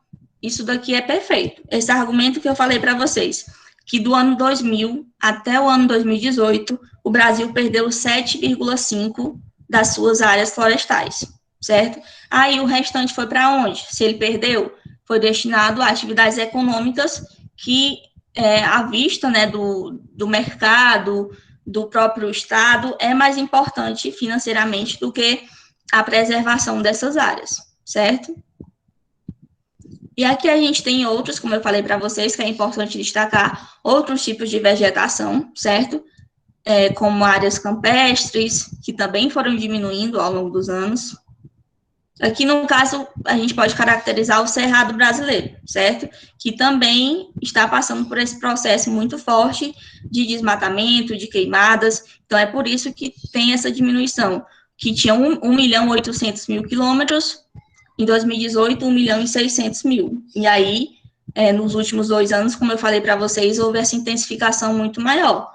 isso daqui é perfeito. Esse argumento que eu falei para vocês, que do ano 2000 até o ano 2018, o Brasil perdeu 7,5% das suas áreas florestais, certo? Aí o restante foi para onde? Se ele perdeu, foi destinado a atividades econômicas que, à vista, né, do mercado, do próprio Estado, é mais importante financeiramente do que a preservação dessas áreas, certo? E aqui a gente tem outros, como eu falei para vocês, que é importante destacar outros tipos de vegetação, certo? Como áreas campestres, que também foram diminuindo ao longo dos anos. Aqui, no caso, a gente pode caracterizar o cerrado brasileiro, certo? Que também está passando por esse processo muito forte de desmatamento, de queimadas. Então, é por isso que tem essa diminuição, que tinha 1.800.000 quilômetros, em 2018, 1.600.000. E aí, nos últimos 2 anos, como eu falei para vocês, houve essa intensificação muito maior.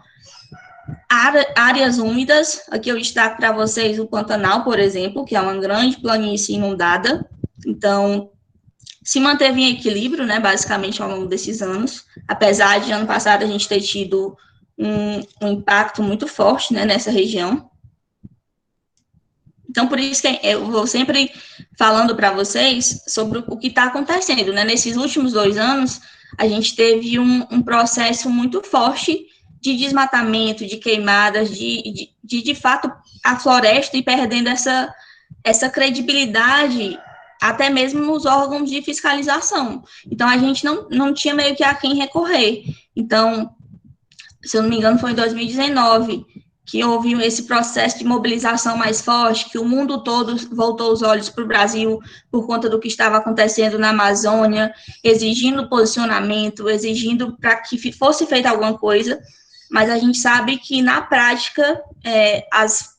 Áreas úmidas, aqui eu destaco para vocês o Pantanal, por exemplo, que é uma grande planície inundada. Então, se manteve em equilíbrio, né, basicamente, ao longo desses anos, apesar de ano passado a gente ter tido um impacto muito forte, né, nessa região. Então, por isso que eu vou sempre falando para vocês sobre o que está acontecendo, né? Nesses últimos 2 anos, a gente teve um processo muito forte de desmatamento, de queimadas, de fato, a floresta e perdendo essa credibilidade até mesmo nos órgãos de fiscalização. Então, a gente não tinha meio que a quem recorrer. Então, se eu não me engano, foi em 2019 que houve esse processo de mobilização mais forte, que o mundo todo voltou os olhos para o Brasil por conta do que estava acontecendo na Amazônia, exigindo posicionamento, exigindo para que fosse feita alguma coisa, mas a gente sabe que, na prática,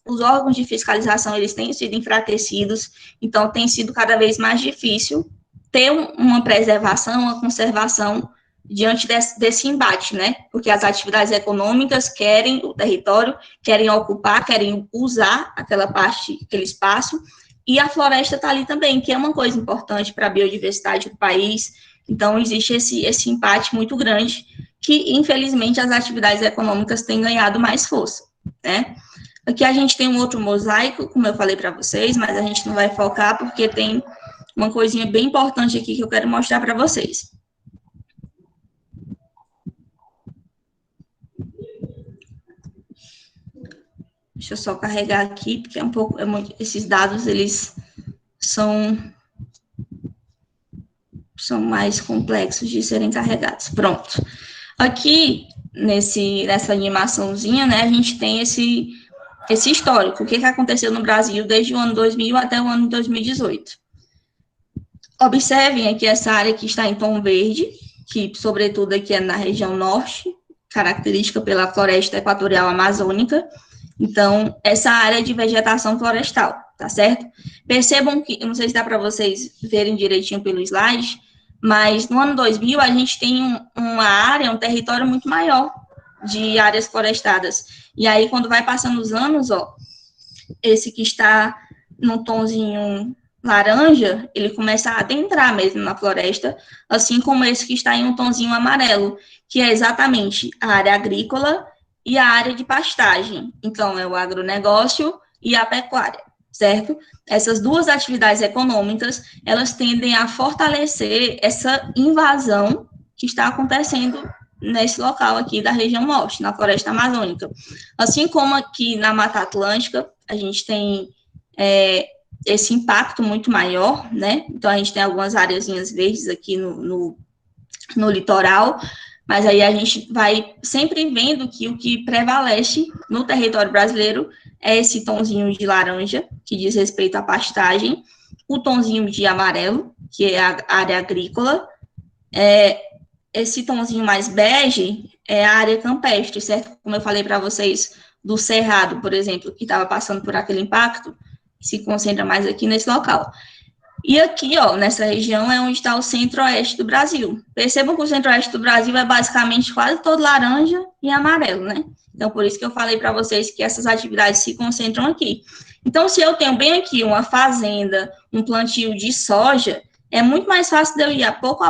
os órgãos de fiscalização, eles têm sido enfraquecidos, então tem sido cada vez mais difícil ter uma preservação, uma conservação diante desse embate, né? Porque as atividades econômicas querem o território, querem ocupar, querem usar aquela parte, aquele espaço, e a floresta está ali também, que é uma coisa importante para a biodiversidade do país. Então, existe esse empate muito grande, que, infelizmente, as atividades econômicas têm ganhado mais força, né? Aqui a gente tem um outro mosaico, como eu falei para vocês, mas a gente não vai focar, porque tem uma coisinha bem importante aqui que eu quero mostrar para vocês. Deixa eu só carregar aqui, porque esses dados, eles são mais complexos de serem carregados. Pronto. Aqui, nessa animaçãozinha, né, a gente tem esse histórico, o que aconteceu no Brasil desde o ano 2000 até o ano 2018. Observem aqui essa área que está em tom verde, que, sobretudo, aqui é na região norte, característica pela floresta equatorial amazônica. Então, essa área de vegetação florestal, tá certo? Percebam que, eu não sei se dá para vocês verem direitinho pelo slide, mas no ano 2000 a gente tem uma área, um território muito maior de áreas florestadas. E aí, quando vai passando os anos, ó, esse que está num tonzinho laranja, ele começa a adentrar mesmo na floresta, assim como esse que está em um tonzinho amarelo, que é exatamente a área agrícola e a área de pastagem. Então, é o agronegócio e a pecuária, certo? Essas duas atividades econômicas, elas tendem a fortalecer essa invasão que está acontecendo nesse local aqui da região norte, na floresta amazônica. Assim como aqui na Mata Atlântica, a gente tem esse impacto muito maior, né? Então, a gente tem algumas áreazinhas verdes aqui no litoral, mas aí a gente vai sempre vendo que o que prevalece no território brasileiro é esse tonzinho de laranja, que diz respeito à pastagem, o tonzinho de amarelo, que é a área agrícola, esse tonzinho mais bege é a área campestre, certo? Como eu falei para vocês, do Cerrado, por exemplo, que estava passando por aquele impacto, se concentra mais aqui nesse local. E aqui, ó, nessa região é onde está o centro-oeste do Brasil. Percebam que o centro-oeste do Brasil é basicamente quase todo laranja e amarelo, né? Então, por isso que eu falei para vocês que essas atividades se concentram aqui. Então, se eu tenho bem aqui uma fazenda, um plantio de soja, é muito mais fácil de eu ir a pouco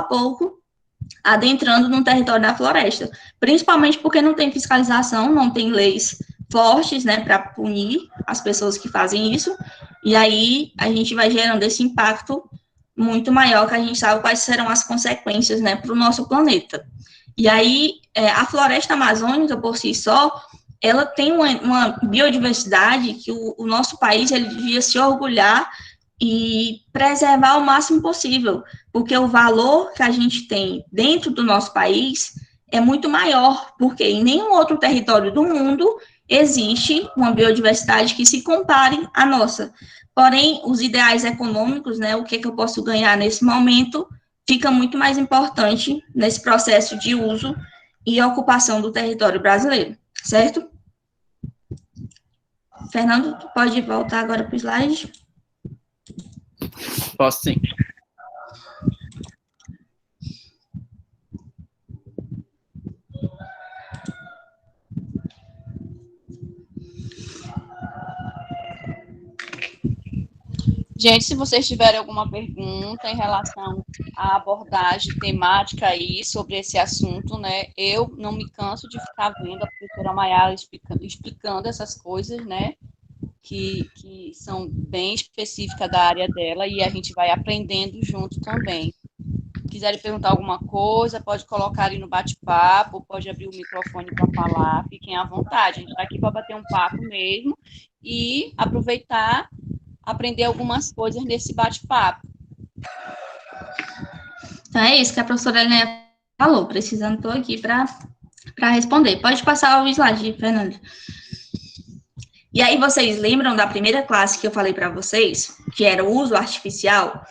adentrando no território da floresta, principalmente porque não tem fiscalização, não tem leis fortes, né, para punir as pessoas que fazem isso, e aí a gente vai gerando esse impacto muito maior, que a gente sabe quais serão as consequências, né, para o nosso planeta. E aí, a floresta amazônica, por si só, ela tem uma biodiversidade que o nosso país, ele devia se orgulhar e preservar o máximo possível, porque o valor que a gente tem dentro do nosso país é muito maior, porque em nenhum outro território do mundo existe uma biodiversidade que se compare à nossa. Porém, os ideais econômicos, né, o que eu posso ganhar nesse momento, fica muito mais importante nesse processo de uso e ocupação do território brasileiro, certo? Fernando, tu pode voltar agora para o slide? Posso sim. Gente, se vocês tiverem alguma pergunta em relação à abordagem temática aí sobre esse assunto, né, eu não me canso de ficar vendo a professora Maiara explicando essas coisas, né, que são bem específicas da área dela, e a gente vai aprendendo junto também. quiserem perguntar alguma coisa, pode colocar ali no bate-papo, pode abrir o microfone para falar, fiquem à vontade. A gente está aqui para bater um papo mesmo e aproveitar, aprender algumas coisas nesse bate-papo. Então é isso que a professora Helena falou, precisando, estou aqui para responder. Pode passar o slide, Fernanda. E aí, vocês lembram da primeira classe que eu falei para vocês, que era o uso artificial?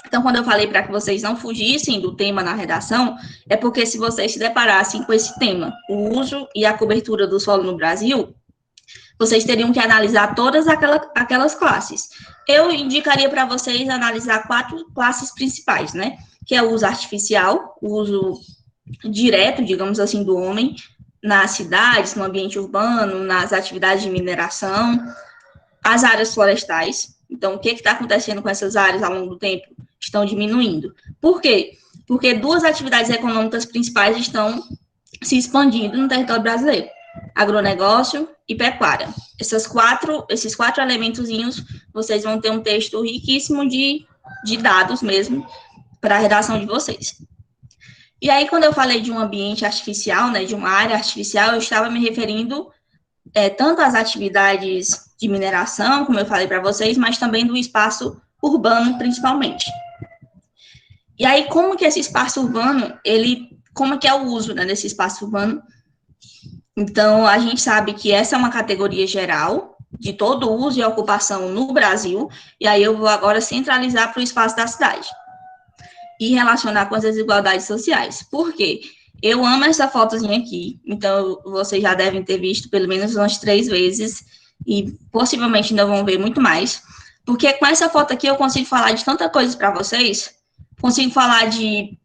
Então, quando eu falei para que vocês não fugissem do tema na redação, é porque se vocês se deparassem com esse tema, o uso e a cobertura do solo no Brasil, vocês teriam que analisar todas aquelas classes. Eu indicaria para vocês analisar 4 classes principais, né? Que é o uso artificial, o uso direto, digamos assim, do homem, nas cidades, no ambiente urbano, nas atividades de mineração, as áreas florestais. Então, o que está acontecendo com essas áreas ao longo do tempo? Estão diminuindo. Por quê? Porque 2 atividades econômicas principais estão se expandindo no território brasileiro: agronegócio e pecuária. Esses 4 elementozinhos, vocês vão ter um texto riquíssimo de dados mesmo para a redação de vocês. E aí, quando eu falei de um ambiente artificial, né, de uma área artificial, eu estava me referindo tanto às atividades de mineração, como eu falei para vocês, mas também do espaço urbano, principalmente. E aí, como que esse espaço urbano, como que é o uso, né, desse espaço urbano? Então, a gente sabe que essa é uma categoria geral de todo uso e ocupação no Brasil, e aí eu vou agora centralizar para o espaço da cidade e relacionar com as desigualdades sociais. Por quê? Eu amo essa fotozinha aqui, então vocês já devem ter visto pelo menos umas 3 vezes, e possivelmente ainda vão ver muito mais, porque com essa foto aqui eu consigo falar de tanta coisa para vocês, consigo falar de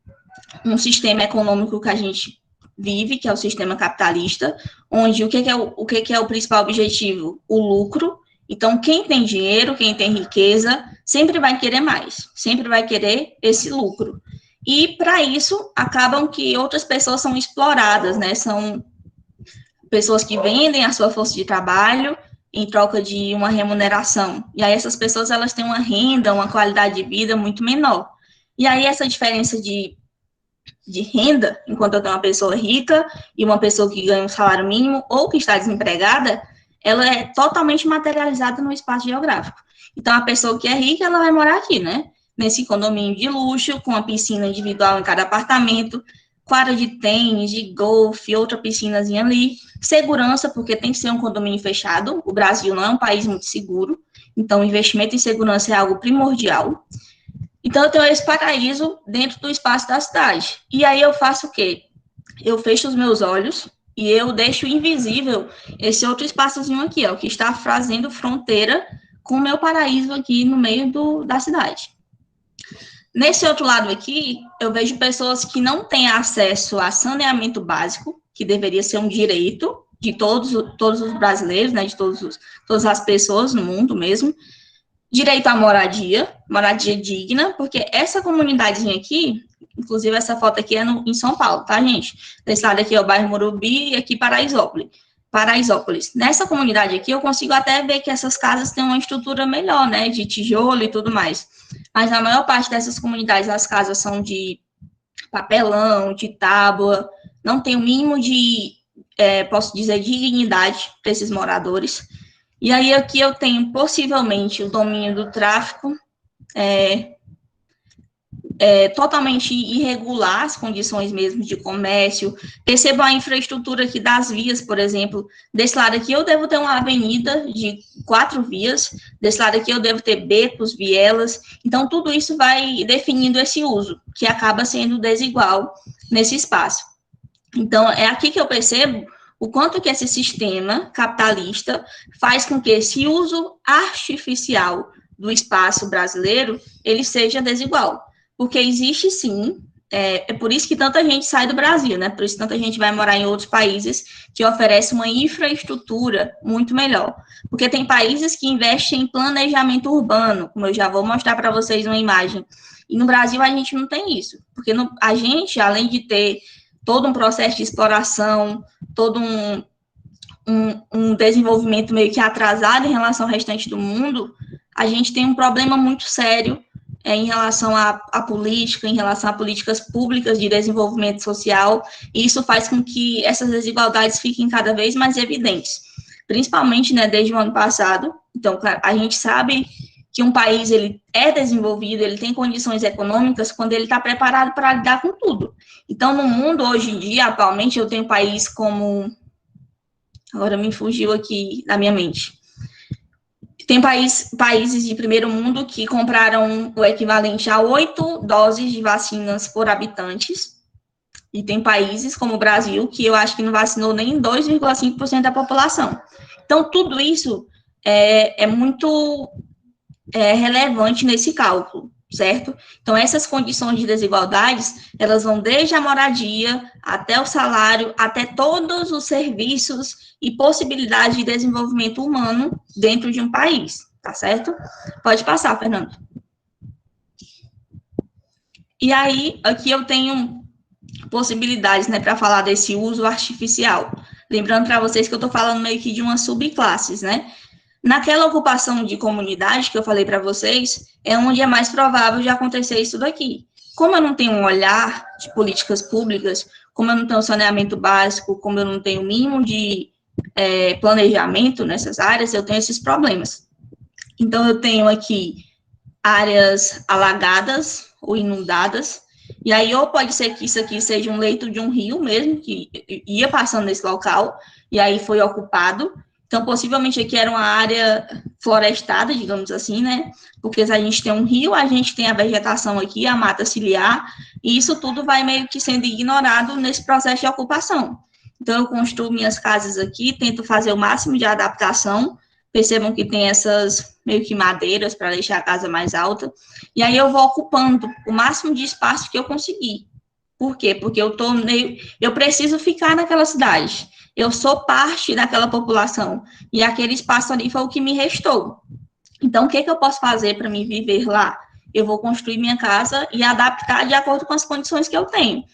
um sistema econômico que a gente vive, que é o sistema capitalista, onde o que é o principal objetivo? O lucro. Então, quem tem dinheiro, quem tem riqueza, sempre vai querer mais, sempre vai querer esse lucro. E, para isso, acabam que outras pessoas são exploradas, né? São pessoas que vendem a sua força de trabalho em troca de uma remuneração. E aí, essas pessoas, elas têm uma renda, uma qualidade de vida muito menor. E aí, essa diferença de renda, enquanto eu tenho uma pessoa rica e uma pessoa que ganha um salário mínimo ou que está desempregada, ela é totalmente materializada no espaço geográfico. Então, a pessoa que é rica, ela vai morar aqui, né? Nesse condomínio de luxo, com a piscina individual em cada apartamento, quadra de tênis, de golfe, outra piscinazinha ali, segurança, porque tem que ser um condomínio fechado. O Brasil não é um país muito seguro, então o investimento em segurança é algo primordial. Então, eu tenho esse paraíso dentro do espaço da cidade. E aí eu faço o quê? Eu fecho os meus olhos e eu deixo invisível esse outro espaçozinho aqui, ó, que está fazendo fronteira com o meu paraíso aqui no meio da cidade. Nesse outro lado aqui, eu vejo pessoas que não têm acesso a saneamento básico, que deveria ser um direito de todos os brasileiros, né, de todas as pessoas no mundo mesmo. Direito à moradia digna, porque essa comunidadezinha aqui, inclusive essa foto aqui é em São Paulo, tá, gente? Desse lado aqui é o bairro Morumbi e aqui Paraisópolis. Nessa comunidade aqui, eu consigo até ver que essas casas têm uma estrutura melhor, né, de tijolo e tudo mais. Mas na maior parte dessas comunidades, as casas são de papelão, de tábua, não tem o mínimo de, posso dizer, dignidade para esses moradores. E aí aqui eu tenho possivelmente o domínio do tráfico, totalmente irregular, as condições mesmo de comércio. Percebo a infraestrutura aqui das vias, por exemplo. Desse lado aqui eu devo ter uma avenida de 4 vias, desse lado aqui eu devo ter becos, vielas. Então, tudo isso vai definindo esse uso, que acaba sendo desigual nesse espaço. Então, é aqui que eu percebo o quanto que esse sistema capitalista faz com que esse uso artificial do espaço brasileiro, ele seja desigual. Porque existe, sim, é por isso que tanta gente sai do Brasil, né? Por isso que tanta gente vai morar em outros países que oferecem uma infraestrutura muito melhor. Porque tem países que investem em planejamento urbano, como eu já vou mostrar para vocês uma imagem. E no Brasil a gente não tem isso. Porque a gente, além de ter todo um processo de exploração, todo um desenvolvimento meio que atrasado em relação ao restante do mundo, a gente tem um problema muito sério em relação à política, em relação a políticas públicas de desenvolvimento social, e isso faz com que essas desigualdades fiquem cada vez mais evidentes, principalmente, né, desde o ano passado. Então, claro, a gente sabe que um país, ele é desenvolvido, ele tem condições econômicas quando ele está preparado para lidar com tudo. Então, no mundo, hoje em dia, atualmente, eu tenho um país como... Agora me fugiu aqui da minha mente. Tem países de primeiro mundo que compraram o equivalente a 8 doses de vacinas por habitantes, e tem países como o Brasil, que eu acho que não vacinou nem 2,5% da população. Então, tudo isso é muito relevante nesse cálculo, certo? Então, essas condições de desigualdades, elas vão desde a moradia, até o salário, até todos os serviços e possibilidades de desenvolvimento humano dentro de um país, tá certo? Pode passar, Fernando. E aí, aqui eu tenho possibilidades, né, para falar desse uso artificial. Lembrando para vocês que eu estou falando meio que de umas subclasses, né? Naquela ocupação de comunidade que eu falei para vocês, é onde é mais provável de acontecer isso daqui. Como eu não tenho um olhar de políticas públicas, como eu não tenho saneamento básico, como eu não tenho o mínimo de planejamento nessas áreas, eu tenho esses problemas. Então, eu tenho aqui áreas alagadas ou inundadas, e aí ou pode ser que isso aqui seja um leito de um rio mesmo, que ia passando nesse local, e aí foi ocupado. Então, possivelmente aqui era uma área florestada, digamos assim, né? Porque se a gente tem um rio, a gente tem a vegetação aqui, a mata ciliar, e isso tudo vai meio que sendo ignorado nesse processo de ocupação. Então, eu construo minhas casas aqui, tento fazer o máximo de adaptação. Percebam que tem essas meio que madeiras para deixar a casa mais alta. E aí eu vou ocupando o máximo de espaço que eu conseguir. Por quê? Porque eu preciso ficar naquela cidade. Eu sou parte daquela população. E aquele espaço ali foi o que me restou. Então, o que eu posso fazer para me viver lá? Eu vou construir minha casa e adaptar de acordo com as condições que eu tenho.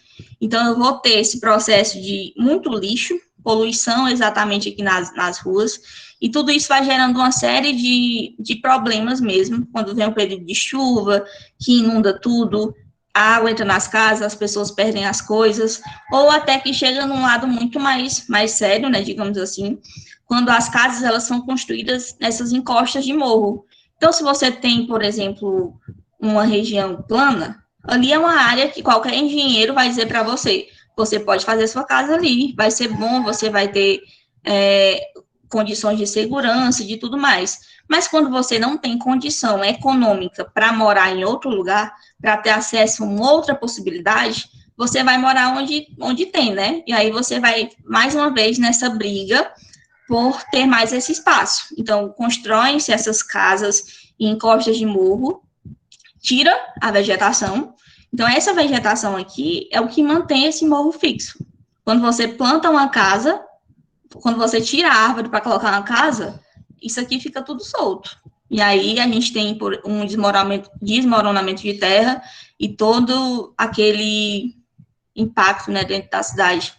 Então, eu vou ter esse processo de muito lixo, poluição exatamente aqui nas ruas, e tudo isso vai gerando uma série de problemas mesmo, quando vem um período de chuva, que inunda tudo, a água entra nas casas, as pessoas perdem as coisas, ou até que chega num lado muito mais sério, né, digamos assim, quando as casas, elas são construídas nessas encostas de morro. Então, se você tem, por exemplo, uma região plana, ali é uma área que qualquer engenheiro vai dizer para você, você pode fazer sua casa ali, vai ser bom, você vai ter condições de segurança e de tudo mais. Mas quando você não tem condição econômica para morar em outro lugar, para ter acesso a uma outra possibilidade, você vai morar onde tem, né? E aí você vai, mais uma vez, nessa briga por ter mais esse espaço. Então, constroem-se essas casas em encostas de morro, tira a vegetação. Então, essa vegetação aqui é o que mantém esse morro fixo. Quando você planta uma casa, quando você tira a árvore para colocar na casa, isso aqui fica tudo solto. E aí a gente tem um desmoronamento de terra e todo aquele impacto, né, dentro da cidade.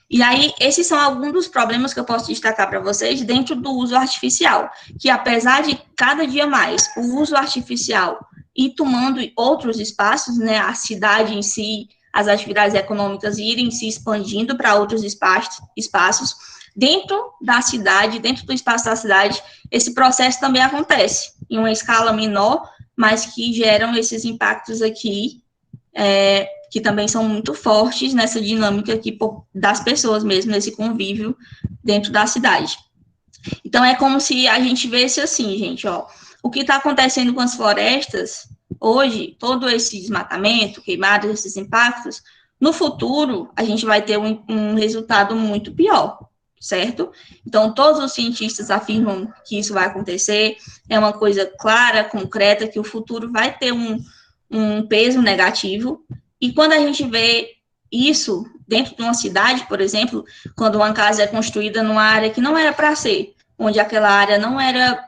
E aí, esses são alguns dos problemas que eu posso destacar para vocês dentro do uso artificial, que apesar de cada dia mais o uso artificial ir tomando outros espaços, né, a cidade em si, as atividades econômicas irem se expandindo para outros espaços, dentro da cidade, dentro do espaço da cidade, esse processo também acontece, em uma escala menor, mas que geram esses impactos aqui, que também são muito fortes nessa dinâmica aqui das pessoas mesmo, nesse convívio dentro da cidade. Então, é como se a gente visse assim, gente, ó, o que está acontecendo com as florestas, hoje, todo esse desmatamento, queimadas, esses impactos, no futuro, a gente vai ter um resultado muito pior, certo? Então, todos os cientistas afirmam que isso vai acontecer, é uma coisa clara, concreta, que o futuro vai ter um peso negativo, e quando a gente vê isso dentro de uma cidade, por exemplo, quando uma casa é construída numa área que não era para ser, onde aquela área não era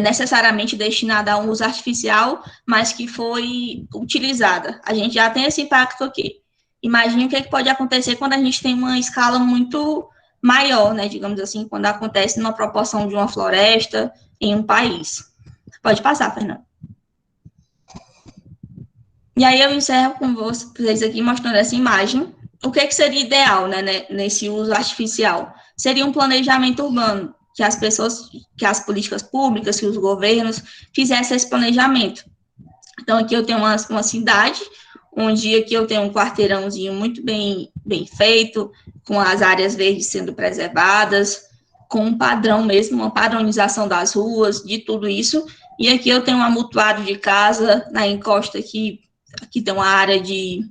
necessariamente destinada a um uso artificial, mas que foi utilizada, a gente já tem esse impacto aqui. Imagine o que pode acontecer quando a gente tem uma escala muito maior, né, digamos assim, quando acontece numa proporção de uma floresta em um país. Pode passar, Fernando. E aí eu encerro com vocês aqui mostrando essa imagem. O que seria ideal, né, nesse uso artificial? Seria um planejamento urbano, que as pessoas, que as políticas públicas, que os governos fizessem esse planejamento. Então, aqui eu tenho uma cidade, onde aqui eu tenho um quarteirãozinho muito bem feito, com as áreas verdes sendo preservadas, com um padrão mesmo, uma padronização das ruas, de tudo isso. E aqui eu tenho um amontoado de casa, na encosta aqui tem uma área de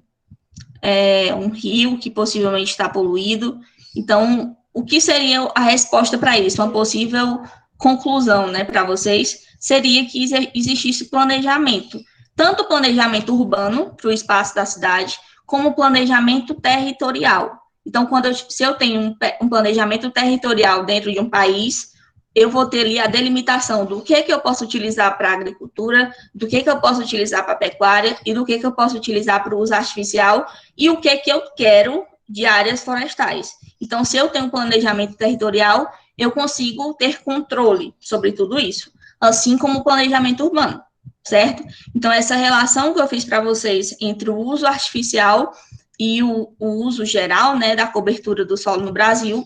um rio que possivelmente está poluído. Então, o que seria a resposta para isso? Uma possível conclusão, né, para vocês, seria que existisse planejamento, tanto planejamento urbano para o espaço da cidade, como planejamento territorial. Então, se eu tenho um planejamento territorial dentro de um país, eu vou ter ali a delimitação do que eu posso utilizar para a agricultura, do que eu posso utilizar para a pecuária e do que eu posso utilizar para o uso artificial e o que eu quero de áreas florestais. Então, se eu tenho um planejamento territorial, eu consigo ter controle sobre tudo isso, assim como o planejamento urbano, certo? Então, essa relação que eu fiz para vocês entre o uso artificial e o uso geral, né, da cobertura do solo no Brasil,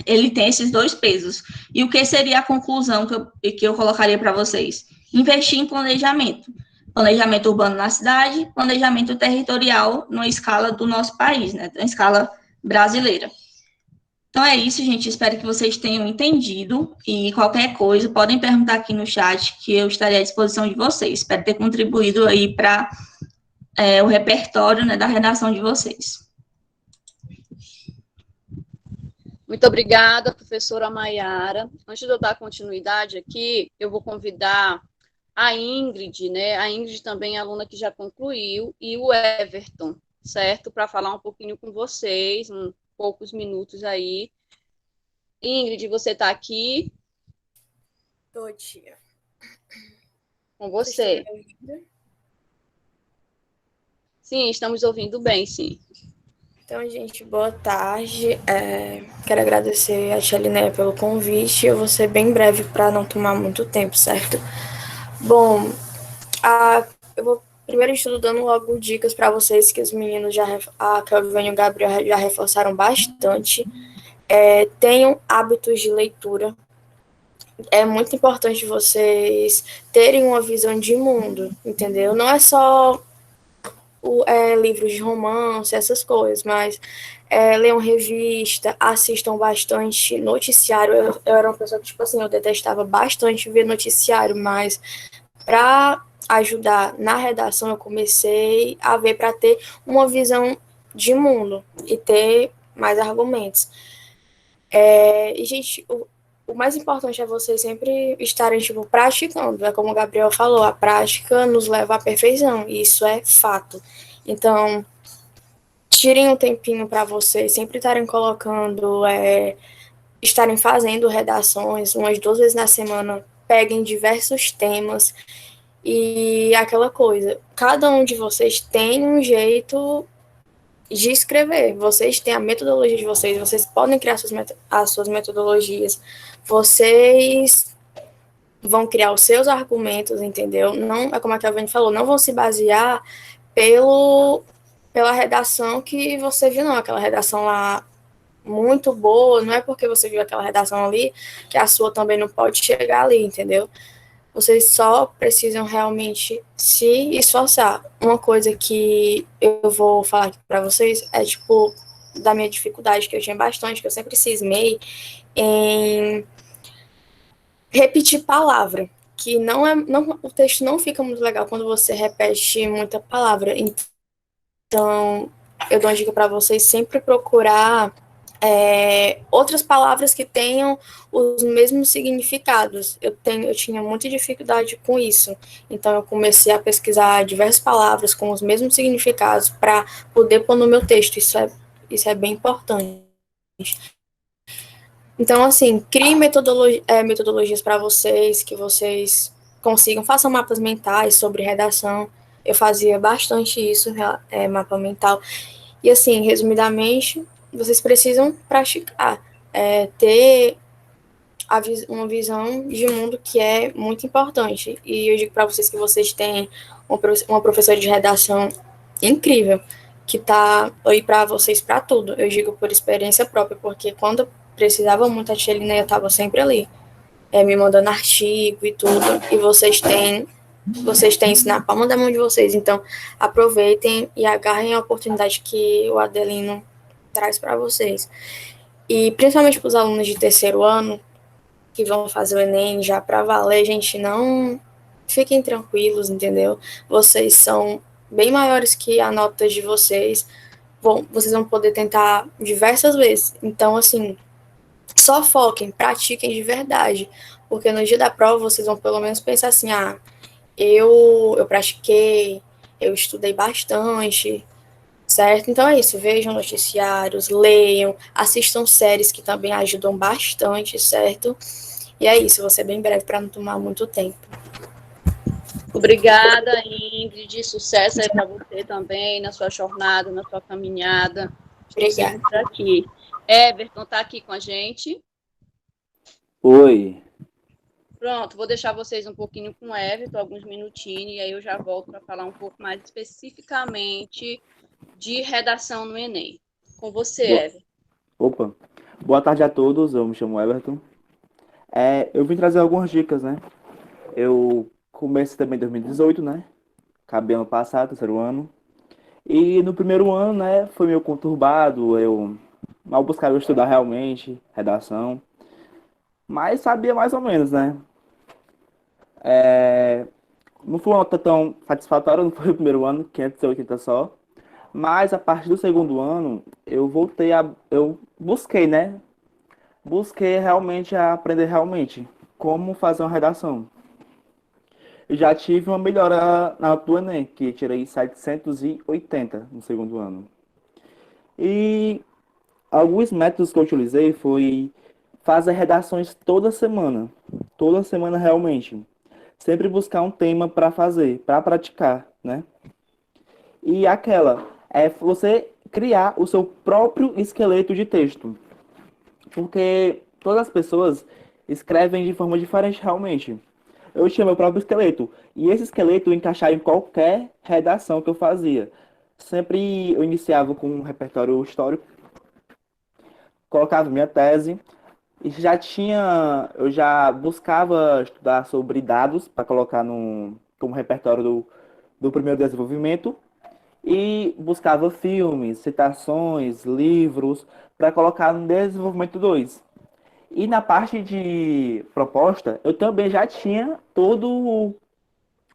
ele tem esses dois pesos. E o que seria a conclusão que eu colocaria para vocês? Investir em planejamento. Planejamento urbano na cidade, planejamento territorial na escala do nosso país, né, na escala brasileira. Então é isso, gente. Espero que vocês tenham entendido. E qualquer coisa, podem perguntar aqui no chat, que eu estarei à disposição de vocês. Espero ter contribuído aí para o repertório, né, da redação de vocês. Muito obrigada, professora Maiara. Antes de eu dar continuidade aqui, eu vou convidar a Ingrid, né? A Ingrid também é aluna que já concluiu, e o Everton, certo? Para falar um pouquinho com vocês, poucos minutos aí. Ingrid, você está aqui? Tô, tia. Com você. Sim, estamos ouvindo bem, sim. Então, gente, boa tarde. Quero agradecer a tia Linéia pelo convite. Eu vou ser bem breve para não tomar muito tempo, certo? Bom, eu vou primeiro de tudo dando logo dicas para vocês que os meninos a Kelvin e o Gabriel já reforçaram bastante. Tenham hábitos de leitura. É muito importante vocês terem uma visão de mundo, entendeu? Não é só livros de romance, essas coisas, mas leiam revista, assistam bastante noticiário. Eu era uma pessoa que, tipo assim, eu detestava bastante ver noticiário, mas para ajudar na redação eu comecei a ver para ter uma visão de mundo e ter mais argumentos. E, gente, o mais importante é vocês sempre estarem, tipo, praticando. É como o Gabriel falou, a prática nos leva à perfeição, e isso é fato. Então, tirem um tempinho para vocês sempre estarem colocando, estarem fazendo redações umas 2 vezes na semana, peguem diversos temas, e aquela coisa, cada um de vocês tem um jeito de escrever, vocês têm a metodologia de vocês podem criar as suas metodologias, vocês vão criar os seus argumentos, entendeu? Não, é como a Kelvin falou, não vão se basear pela redação que você viu, não, aquela redação lá muito boa, não é porque você viu aquela redação ali que a sua também não pode chegar ali, entendeu? Vocês só precisam realmente se esforçar. Uma coisa que eu vou falar aqui para vocês é, tipo, da minha dificuldade, que eu tinha bastante, que eu sempre cismei em repetir palavra, que o texto não fica muito legal quando você repete muita palavra. Então, eu dou uma dica para vocês sempre procurar outras palavras que tenham os mesmos significados. Eu tinha muita dificuldade com isso, então eu comecei a pesquisar diversas palavras com os mesmos significados para poder pôr no meu texto. Isso é bem importante. Então, assim, crie metodologias para vocês, que vocês consigam, façam mapas mentais sobre redação. Eu fazia bastante isso, mapa mental. E, assim, resumidamente, vocês precisam praticar, ter uma visão de mundo que é muito importante. E eu digo para vocês que vocês têm uma professora de redação incrível, que tá aí para vocês para tudo. Eu digo por experiência própria, porque quando eu precisava muito, a tia Lina estava sempre ali, me mandando artigo e tudo. E vocês têm isso na palma da mão de vocês. Então, aproveitem e agarrem a oportunidade que o Adelino traz para vocês. E principalmente para os alunos de terceiro ano, que vão fazer o Enem já para valer, gente, não fiquem tranquilos, entendeu? Vocês são bem maiores que a nota de vocês. Bom, vocês vão poder tentar diversas vezes. Então, assim, só foquem, pratiquem de verdade. Porque no dia da prova vocês vão pelo menos pensar assim, eu pratiquei, eu estudei bastante, certo? Então é isso, vejam noticiários, leiam, assistam séries que também ajudam bastante, certo? E é isso, vou ser bem breve para não tomar muito tempo. Obrigada, Ingrid. Sucesso aí para você também, na sua jornada, na sua caminhada. Obrigada. Aqui. Everton está aqui com a gente. Oi. Pronto, vou deixar vocês um pouquinho com o Everton, alguns minutinhos, e aí eu já volto para falar um pouco mais especificamente de redação no Enem. Com você, Everton. Opa. Boa tarde a todos, eu me chamo Everton. Eu vim trazer algumas dicas, né? Eu comecei também em 2018, né? Acabei ano passado, terceiro ano. E no primeiro ano, né, foi meio conturbado, eu mal buscava estudar realmente, redação. Mas sabia mais ou menos, né? Não foi uma nota tão satisfatória, não foi o primeiro ano, 580 só. Mas a partir do segundo ano, eu busquei, né? Busquei realmente aprender realmente como fazer uma redação. Eu já tive uma melhora na nota do Enem, que tirei 780 no segundo ano. E alguns métodos que eu utilizei foi fazer redações toda semana realmente. Sempre buscar um tema para fazer, para praticar, né? E você criar o seu próprio esqueleto de texto. Porque todas as pessoas escrevem de forma diferente realmente. Eu tinha meu próprio esqueleto. E esse esqueleto eu encaixava em qualquer redação que eu fazia. Sempre eu iniciava com um repertório histórico, colocava minha tese, e eu já buscava estudar sobre dados para colocar como repertório do primeiro desenvolvimento. E buscava filmes, citações, livros, para colocar no desenvolvimento 2. E na parte de proposta, eu também já tinha todo o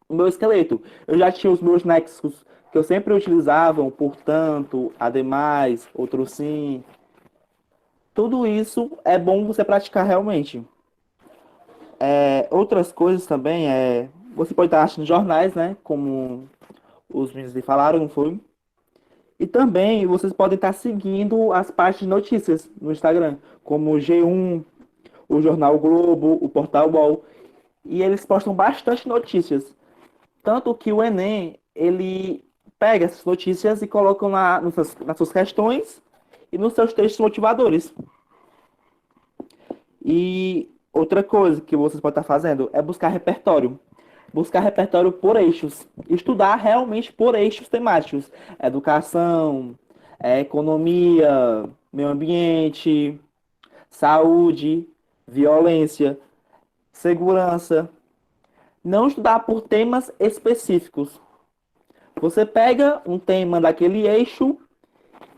meu esqueleto. Eu já tinha os meus nexos que eu sempre utilizava, portanto, ademais, outro sim. Tudo isso é bom você praticar realmente. Outras coisas também você pode estar achando jornais, né? Como os meninos lhe falaram, não foi? E também vocês podem estar seguindo as páginas de notícias no Instagram, como o G1, o Jornal o Globo, o Portal UOL. E eles postam bastante notícias. Tanto que o Enem, ele pega essas notícias e coloca nas suas questões e nos seus textos motivadores. E outra coisa que vocês podem estar fazendo é buscar repertório. Buscar repertório por eixos. Estudar realmente por eixos temáticos. Educação, economia, meio ambiente, saúde, violência, segurança. Não estudar por temas específicos. Você pega um tema daquele eixo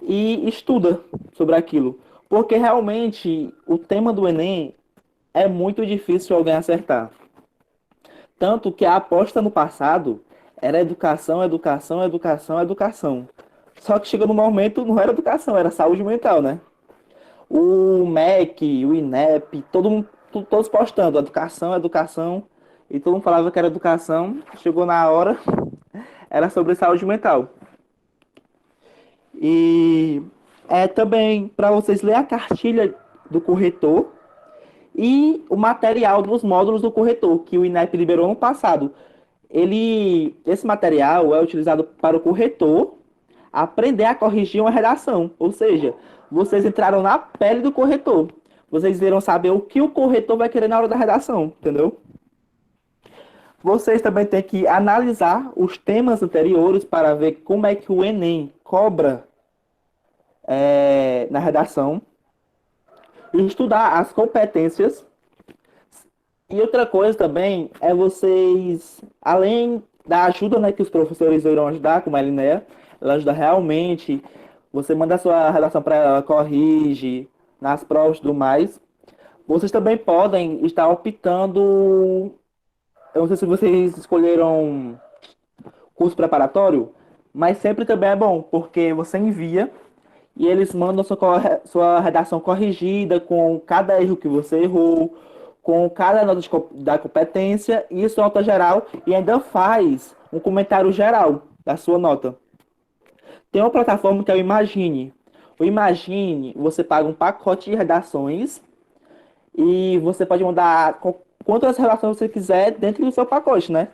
e estuda sobre aquilo. Porque realmente o tema do Enem é muito difícil alguém acertar. Tanto que a aposta no passado era educação, educação, educação, educação. Só que chegou no momento, não era educação, era saúde mental, né? O MEC, o INEP, todos postando educação, educação, e todo mundo falava que era educação. Chegou na hora, era sobre saúde mental. E também para vocês ler a cartilha do corretor e o material dos módulos do corretor, que o INEP liberou no passado. Esse material é utilizado para o corretor aprender a corrigir uma redação. Ou seja, vocês entraram na pele do corretor. vocês irão saber o que o corretor vai querer na hora da redação, entendeu? Vocês também têm que analisar os temas anteriores para ver como é que o Enem cobra na redação, e estudar as competências. E outra coisa também é vocês, além da ajuda, né, que os professores irão ajudar, como a Linnea, ela ajuda realmente, você manda a sua redação para ela, ela corrige nas provas e tudo mais. Vocês também podem estar optando, eu não sei se vocês escolheram curso preparatório, mas sempre também é bom, porque você envia e eles mandam sua redação corrigida com cada erro que você errou, com cada nota da competência e sua nota geral, e ainda faz um comentário geral da sua nota. Tem uma plataforma que é o Imagine. O Imagine, você paga um pacote de redações e você pode mandar quantas redações você quiser dentro do seu pacote, né?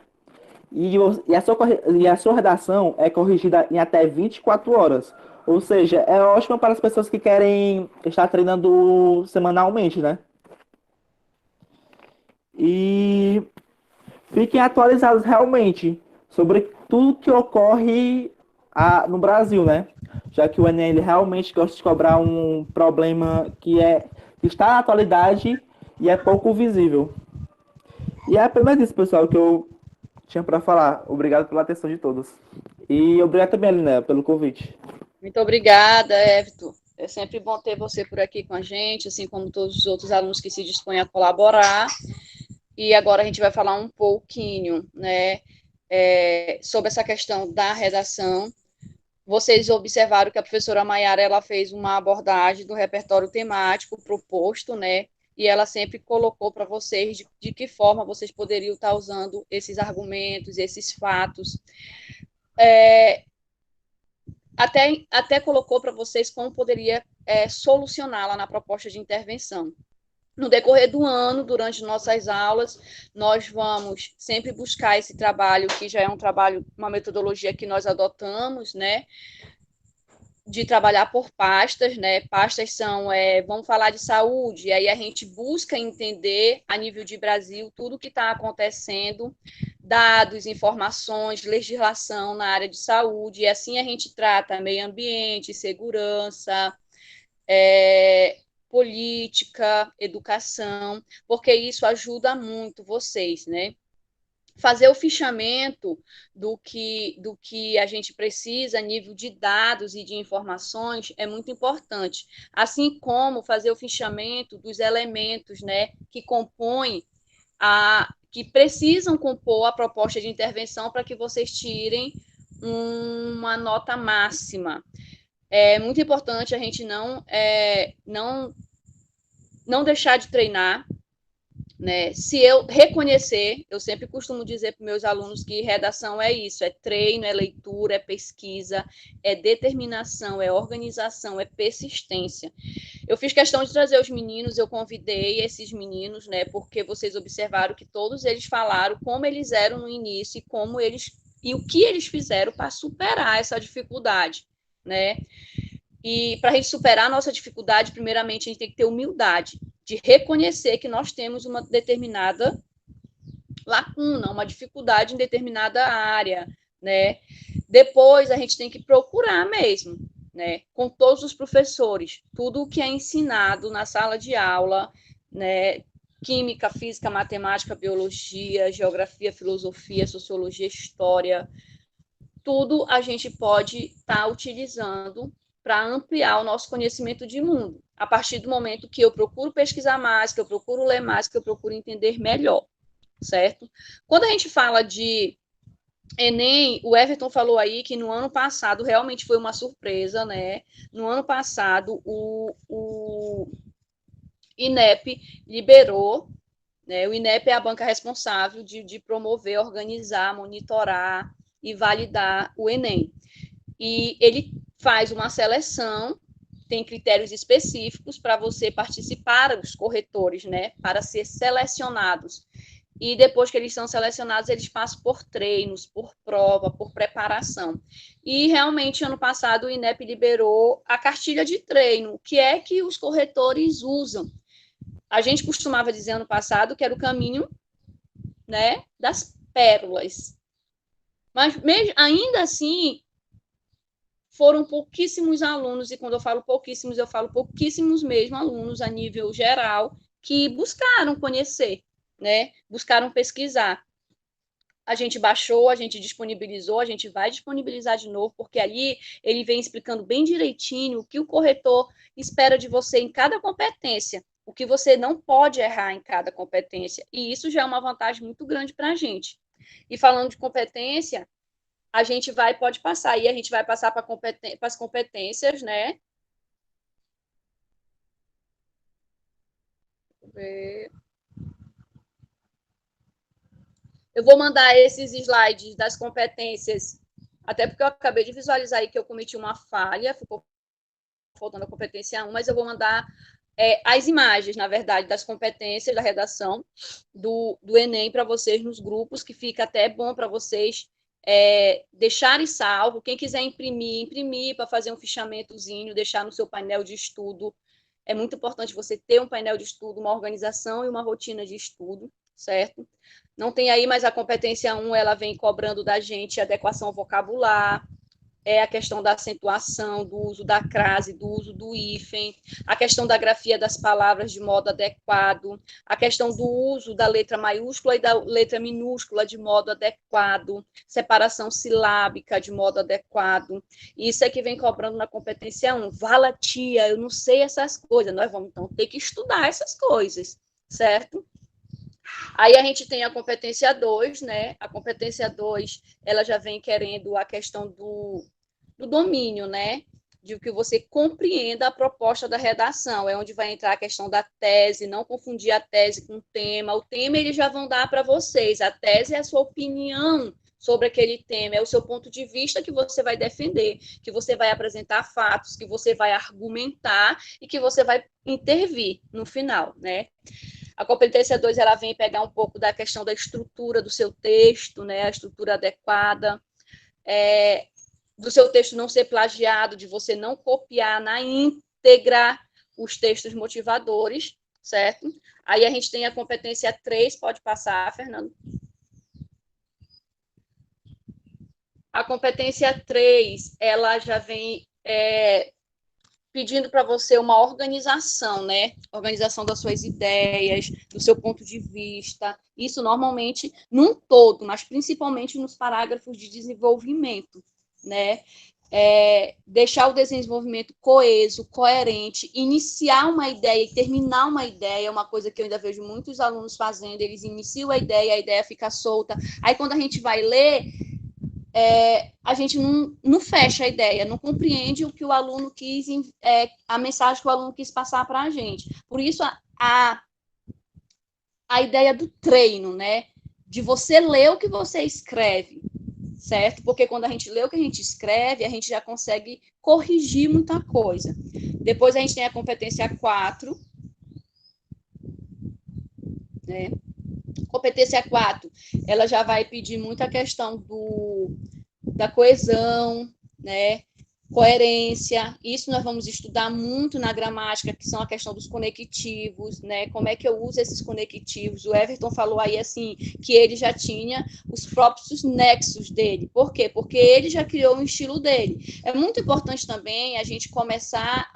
E a sua redação é corrigida em até 24 horas. Ou seja, é ótimo para as pessoas que querem estar treinando semanalmente, né? E fiquem atualizados realmente sobre tudo que ocorre no Brasil, né? Já que o Enem ele realmente gosta de cobrar um problema que está na atualidade e é pouco visível. E é apenas isso, pessoal, que eu tinha para falar. Obrigado pela atenção de todos. E obrigado também, Linnea, pelo convite. Muito obrigada, Everton. É sempre bom ter você por aqui com a gente, assim como todos os outros alunos que se dispõem a colaborar. E agora a gente vai falar um pouquinho, né, sobre essa questão da redação. Vocês observaram que a professora Maiara, ela fez uma abordagem do repertório temático proposto, né, e ela sempre colocou para vocês de que forma vocês poderiam estar usando esses argumentos, esses fatos. Até colocou para vocês como poderia solucioná-la na proposta de intervenção. No decorrer do ano, durante nossas aulas, nós vamos sempre buscar esse trabalho, que já é um trabalho, uma metodologia que nós adotamos, né, de trabalhar por pastas, né, pastas são, vamos falar de saúde, e aí a gente busca entender, a nível de Brasil, tudo o que está acontecendo, dados, informações, legislação na área de saúde, e assim a gente trata meio ambiente, segurança, política, educação, porque isso ajuda muito vocês, né? Fazer o fichamento do que a gente precisa a nível de dados e de informações é muito importante, assim como fazer o fichamento dos elementos, né, que compõem que precisam compor a proposta de intervenção para que vocês tirem uma nota máxima. É muito importante a gente não deixar de treinar, né? Se eu reconhecer, eu sempre costumo dizer para meus alunos que redação é isso, é treino, é leitura, é pesquisa, é determinação, é organização, é persistência. Eu fiz questão de trazer os meninos, eu convidei esses meninos, né? Porque vocês observaram que todos eles falaram como eles eram no início e o que eles fizeram para superar essa dificuldade, né? E para a gente superar a nossa dificuldade, primeiramente, a gente tem que ter humildade de reconhecer que nós temos uma determinada lacuna, uma dificuldade em determinada área, né? Depois, a gente tem que procurar mesmo, né? Com todos os professores, tudo o que é ensinado na sala de aula, né? Química, física, matemática, biologia, geografia, filosofia, sociologia, história, tudo a gente pode estar utilizando para ampliar o nosso conhecimento de mundo, a partir do momento que eu procuro pesquisar mais, que eu procuro ler mais, que eu procuro entender melhor, certo? Quando a gente fala de Enem, o Everton falou aí que no ano passado realmente foi uma surpresa, né? No ano passado, o INEP liberou, né? O INEP é a banca responsável de promover, organizar, monitorar e validar o Enem. E ele faz uma seleção, tem critérios específicos para você participar, os corretores, né, para ser selecionados. E depois que eles são selecionados, eles passam por treinos, por prova, por preparação. E realmente, ano passado, o INEP liberou a cartilha de treino, que é que os corretores usam. A gente costumava dizer ano passado que era o caminho, né, das pérolas. Mas mesmo, ainda assim, foram pouquíssimos alunos, e quando eu falo pouquíssimos mesmo alunos a nível geral, que buscaram conhecer, né, buscaram pesquisar. A gente baixou, a gente disponibilizou, a gente vai disponibilizar de novo, porque ali ele vem explicando bem direitinho o que o corretor espera de você em cada competência, o que você não pode errar em cada competência, e isso já é uma vantagem muito grande para a gente. E falando de competência, a gente pode passar aí, a gente vai passar para as competências, né? Eu vou mandar esses slides das competências, até porque eu acabei de visualizar aí que eu cometi uma falha, ficou faltando a competência 1, mas eu vou mandar as imagens, na verdade, das competências da redação do Enem para vocês nos grupos, que fica até bom para vocês deixarem salvo. Quem quiser imprimir para fazer um fichamentozinho, deixar no seu painel de estudo. É muito importante você ter um painel de estudo, uma organização e uma rotina de estudo, certo? Não tem aí, mas a competência 1, ela vem cobrando da gente adequação vocabular, a questão da acentuação, do uso da crase, do uso do hífen, a questão da grafia das palavras de modo adequado, a questão do uso da letra maiúscula e da letra minúscula de modo adequado, separação silábica de modo adequado. Isso é que vem cobrando na competência 1. Vala, tia, eu não sei essas coisas. Nós vamos, então, ter que estudar essas coisas, certo? Aí a gente tem a competência 2, né? A competência 2, ela já vem querendo a questão do domínio, né? De que você compreenda a proposta da redação. É onde vai entrar a questão da tese, não confundir a tese com o tema. O tema eles já vão dar para vocês. A tese é a sua opinião sobre aquele tema, é o seu ponto de vista que você vai defender, que você vai apresentar fatos, que você vai argumentar e que você vai intervir no final, né? A competência 2, ela vem pegar um pouco da questão da estrutura do seu texto, né? A estrutura adequada, do seu texto não ser plagiado, de você não copiar na íntegra os textos motivadores, certo? Aí a gente tem a competência 3, pode passar, Fernando. A competência 3, ela já vem pedindo para você uma organização, né? Organização das suas ideias, do seu ponto de vista. Isso normalmente num todo, mas principalmente nos parágrafos de desenvolvimento, né? Deixar o desenvolvimento coeso, coerente, iniciar uma ideia e terminar uma ideia, é uma coisa que eu ainda vejo muitos alunos fazendo, eles iniciam a ideia fica solta, aí quando a gente vai ler, a gente não fecha a ideia, não compreende o que o aluno quis, a mensagem que o aluno quis passar para a gente. Por isso, a ideia do treino, né? De você ler o que você escreve, certo? Porque quando a gente lê o que a gente escreve, a gente já consegue corrigir muita coisa. Depois a gente tem a competência 4, né? Competência 4, ela já vai pedir muita questão da coesão, né? Coerência, isso nós vamos estudar muito na gramática, que são a questão dos conectivos, né? Como é que eu uso esses conectivos? O Everton falou aí, assim, que ele já tinha os próprios nexos dele. Por quê? Porque ele já criou um estilo dele. É muito importante também a gente começar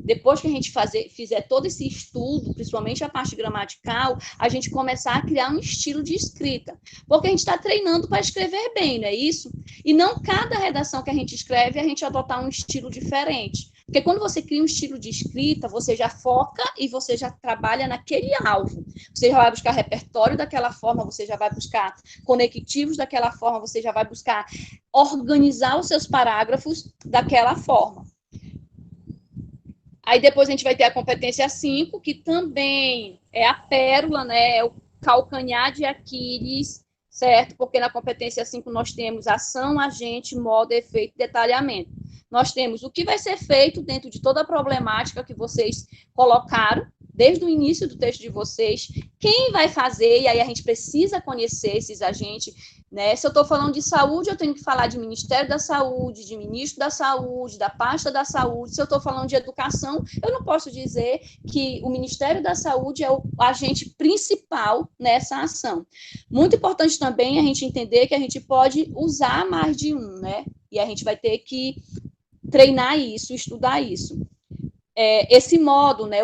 depois que a gente fizer todo esse estudo, principalmente a parte gramatical, a gente começar a criar um estilo de escrita. Porque a gente está treinando para escrever bem, não é isso? E não cada redação que a gente escreve, a gente adota um estilo diferente. Porque quando você cria um estilo de escrita, você já foca e você já trabalha naquele alvo. Você já vai buscar repertório daquela forma, você já vai buscar conectivos daquela forma, você já vai buscar organizar os seus parágrafos daquela forma. Aí depois a gente vai ter a competência 5, que também é a pérola, né? É o calcanhar de Aquiles, certo? Porque na competência 5 nós temos ação, agente, modo, efeito e detalhamento. Nós temos o que vai ser feito dentro de toda a problemática que vocês colocaram desde o início do texto de vocês, quem vai fazer, e aí a gente precisa conhecer esses agentes, né? Se eu estou falando de saúde, eu tenho que falar de Ministério da Saúde, de Ministro da Saúde, da pasta da saúde. Se eu estou falando de educação, eu não posso dizer que o Ministério da Saúde é o agente principal nessa ação. Muito importante também a gente entender que a gente pode usar mais de um, né? E a gente vai ter que treinar isso, estudar isso. Esse modo, né?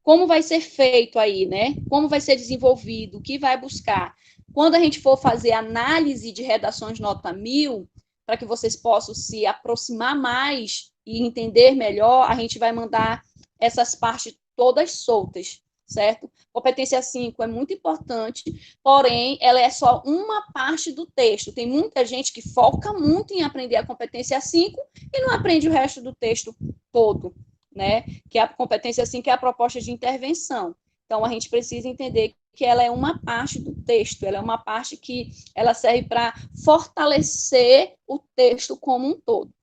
Como vai ser feito aí, né? Como vai ser desenvolvido, o que vai buscar. Quando a gente for fazer análise de redações nota 1000, para que vocês possam se aproximar mais e entender melhor, a gente vai mandar essas partes todas soltas, certo? Competência 5 é muito importante, porém, ela é só uma parte do texto. Tem muita gente que foca muito em aprender a competência 5 e não aprende o resto do texto todo, né? Que a competência 5 é a proposta de intervenção. Então, a gente precisa entender que ela é uma parte do texto, ela é uma parte que ela serve para fortalecer o texto como um todo.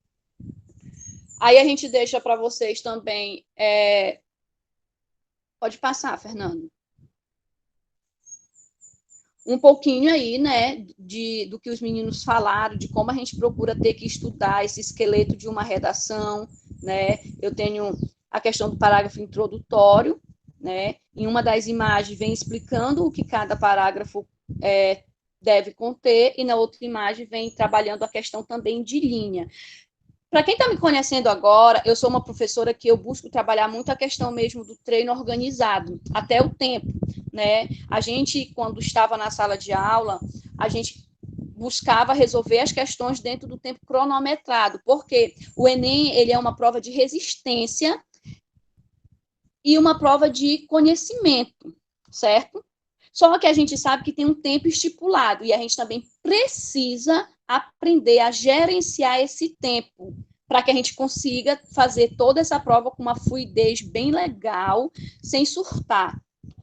Aí a gente deixa para vocês também... Pode passar, Fernando. Um pouquinho aí, né, do que os meninos falaram, de como a gente procura ter que estudar esse esqueleto de uma redação, né? Eu tenho a questão do parágrafo introdutório, né? Em uma das imagens vem explicando o que cada parágrafo deve conter, e na outra imagem vem trabalhando a questão também de linha. Para quem está me conhecendo agora, eu sou uma professora que eu busco trabalhar muito a questão mesmo do treino organizado, até o tempo, né? A gente, quando estava na sala de aula, a gente buscava resolver as questões dentro do tempo cronometrado, porque o Enem, ele é uma prova de resistência e uma prova de conhecimento, certo? Só que a gente sabe que tem um tempo estipulado e a gente também precisa aprender a gerenciar esse tempo para que a gente consiga fazer toda essa prova com uma fluidez bem legal, sem surtar,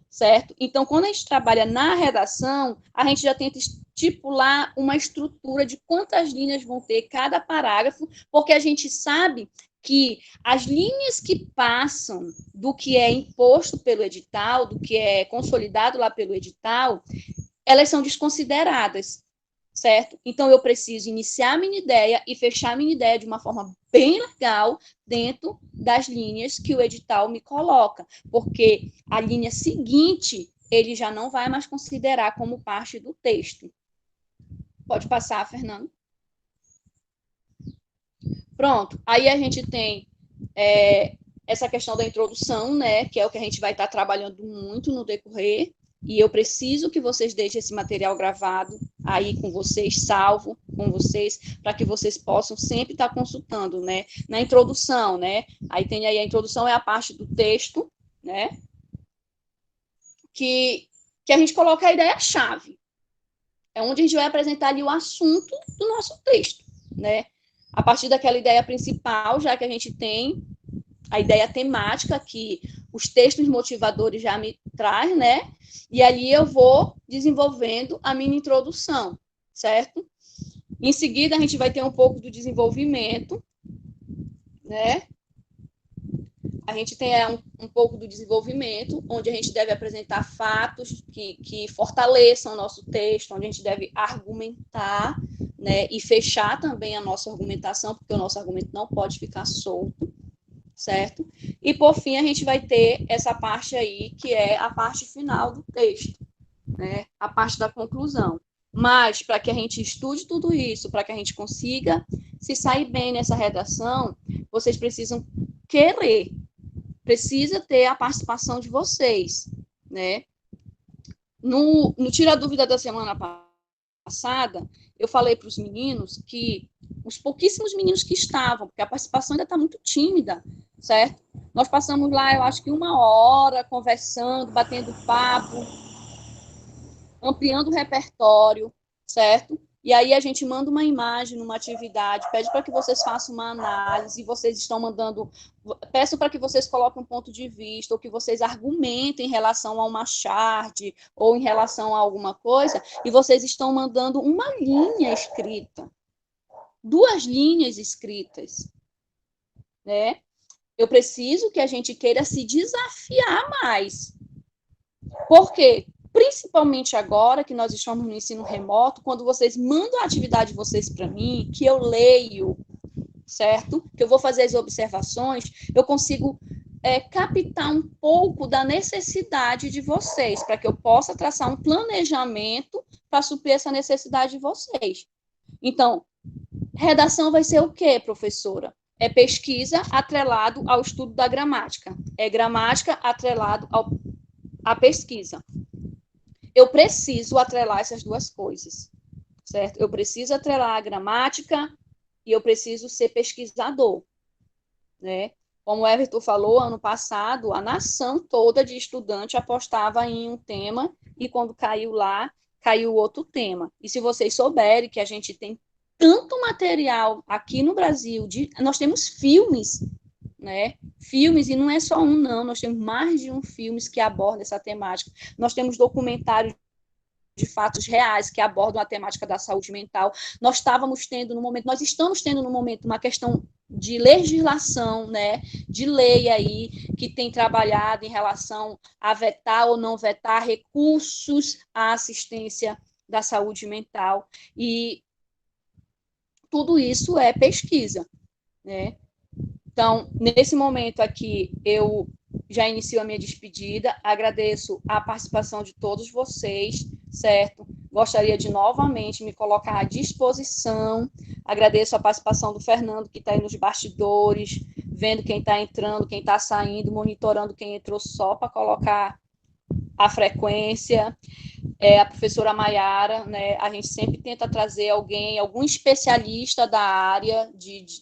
certo? Então, quando a gente trabalha na redação, a gente já tenta estipular uma estrutura de quantas linhas vão ter cada parágrafo, porque a gente sabe que as linhas que passam do que é imposto pelo edital, do que é consolidado lá pelo edital, elas são desconsideradas, certo? Então, eu preciso iniciar a minha ideia e fechar a minha ideia de uma forma bem legal dentro das linhas que o edital me coloca, porque a linha seguinte, ele já não vai mais considerar como parte do texto. Pode passar, Fernando. Pronto, aí a gente tem essa questão da introdução, né, que é o que a gente vai estar trabalhando muito no decorrer, e eu preciso que vocês deixem esse material gravado aí com vocês, salvo com vocês, para que vocês possam sempre estar consultando, né, na introdução, né, aí tem aí a introdução é a parte do texto, né, que a gente coloca a ideia-chave, é onde a gente vai apresentar ali o assunto do nosso texto, né, a partir daquela ideia principal, já que a gente tem a ideia temática que os textos motivadores já me traz, né? E ali eu vou desenvolvendo a minha introdução, certo? Em seguida, a gente vai ter um pouco do desenvolvimento, né? A gente tem um pouco do desenvolvimento, onde a gente deve apresentar fatos que fortaleçam o nosso texto, onde a gente deve argumentar, né, e fechar também a nossa argumentação, porque o nosso argumento não pode ficar solto, certo? E, por fim, a gente vai ter essa parte aí, que é a parte final do texto, né, a parte da conclusão. Mas, para que a gente estude tudo isso, para que a gente consiga se sair bem nessa redação, vocês precisam querer, precisa ter a participação de vocês, né? No Tira Dúvida da semana passada, eu falei para os meninos que os pouquíssimos meninos que estavam, porque a participação ainda está muito tímida, certo? Nós passamos lá, eu acho que 1 hora conversando, batendo papo, ampliando o repertório, certo? E aí a gente manda uma imagem numa atividade, pede para que vocês façam uma análise, vocês estão mandando, peço para que vocês coloquem um ponto de vista, ou que vocês argumentem em relação a uma chart, ou em relação a alguma coisa, e vocês estão mandando uma linha escrita, 2 linhas escritas, né? Eu preciso que a gente queira se desafiar mais. Por quê? Principalmente agora que nós estamos no ensino remoto, quando vocês mandam a atividade de vocês para mim, que eu leio, certo? Que eu vou fazer as observações, eu consigo captar um pouco da necessidade de vocês, para que eu possa traçar um planejamento para suprir essa necessidade de vocês. Então, redação vai ser o quê, professora? É pesquisa atrelado ao estudo da gramática. É gramática atrelado à pesquisa. Eu preciso atrelar essas duas coisas, certo? Eu preciso atrelar a gramática e eu preciso ser pesquisador, né? Como o Everton falou, ano passado, a nação toda de estudante apostava em um tema e quando caiu lá, caiu outro tema. E se vocês souberem que a gente tem tanto material aqui no Brasil, nós temos filmes, né? Filmes, e não é só um, não, nós temos mais de um filmes que abordam essa temática. Nós temos documentários de fatos reais que abordam a temática da saúde mental. Nós estamos tendo no momento uma questão de legislação, né, de lei aí, que tem trabalhado em relação a vetar ou não vetar recursos à assistência da saúde mental. E tudo isso é pesquisa, né? Então, nesse momento aqui, eu já inicio a minha despedida, agradeço a participação de todos vocês, certo? Gostaria de novamente me colocar à disposição, agradeço a participação do Fernando, que está aí nos bastidores, vendo quem está entrando, quem está saindo, monitorando quem entrou só para colocar a frequência. A professora Maiara, né, a gente sempre tenta trazer algum especialista da área,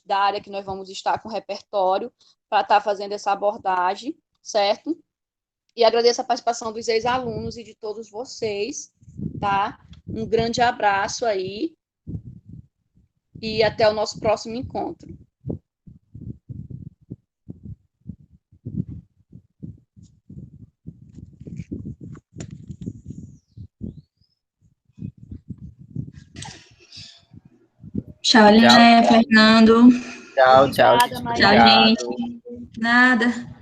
da área que nós vamos estar com o repertório, para estar fazendo essa abordagem, certo? E agradeço a participação dos ex-alunos e de todos vocês, tá? Um grande abraço aí e até o nosso próximo encontro. Tchau, Liné, Fernando. Tchau, Obrigada, gente. Maiara. Tchau, gente. Nada.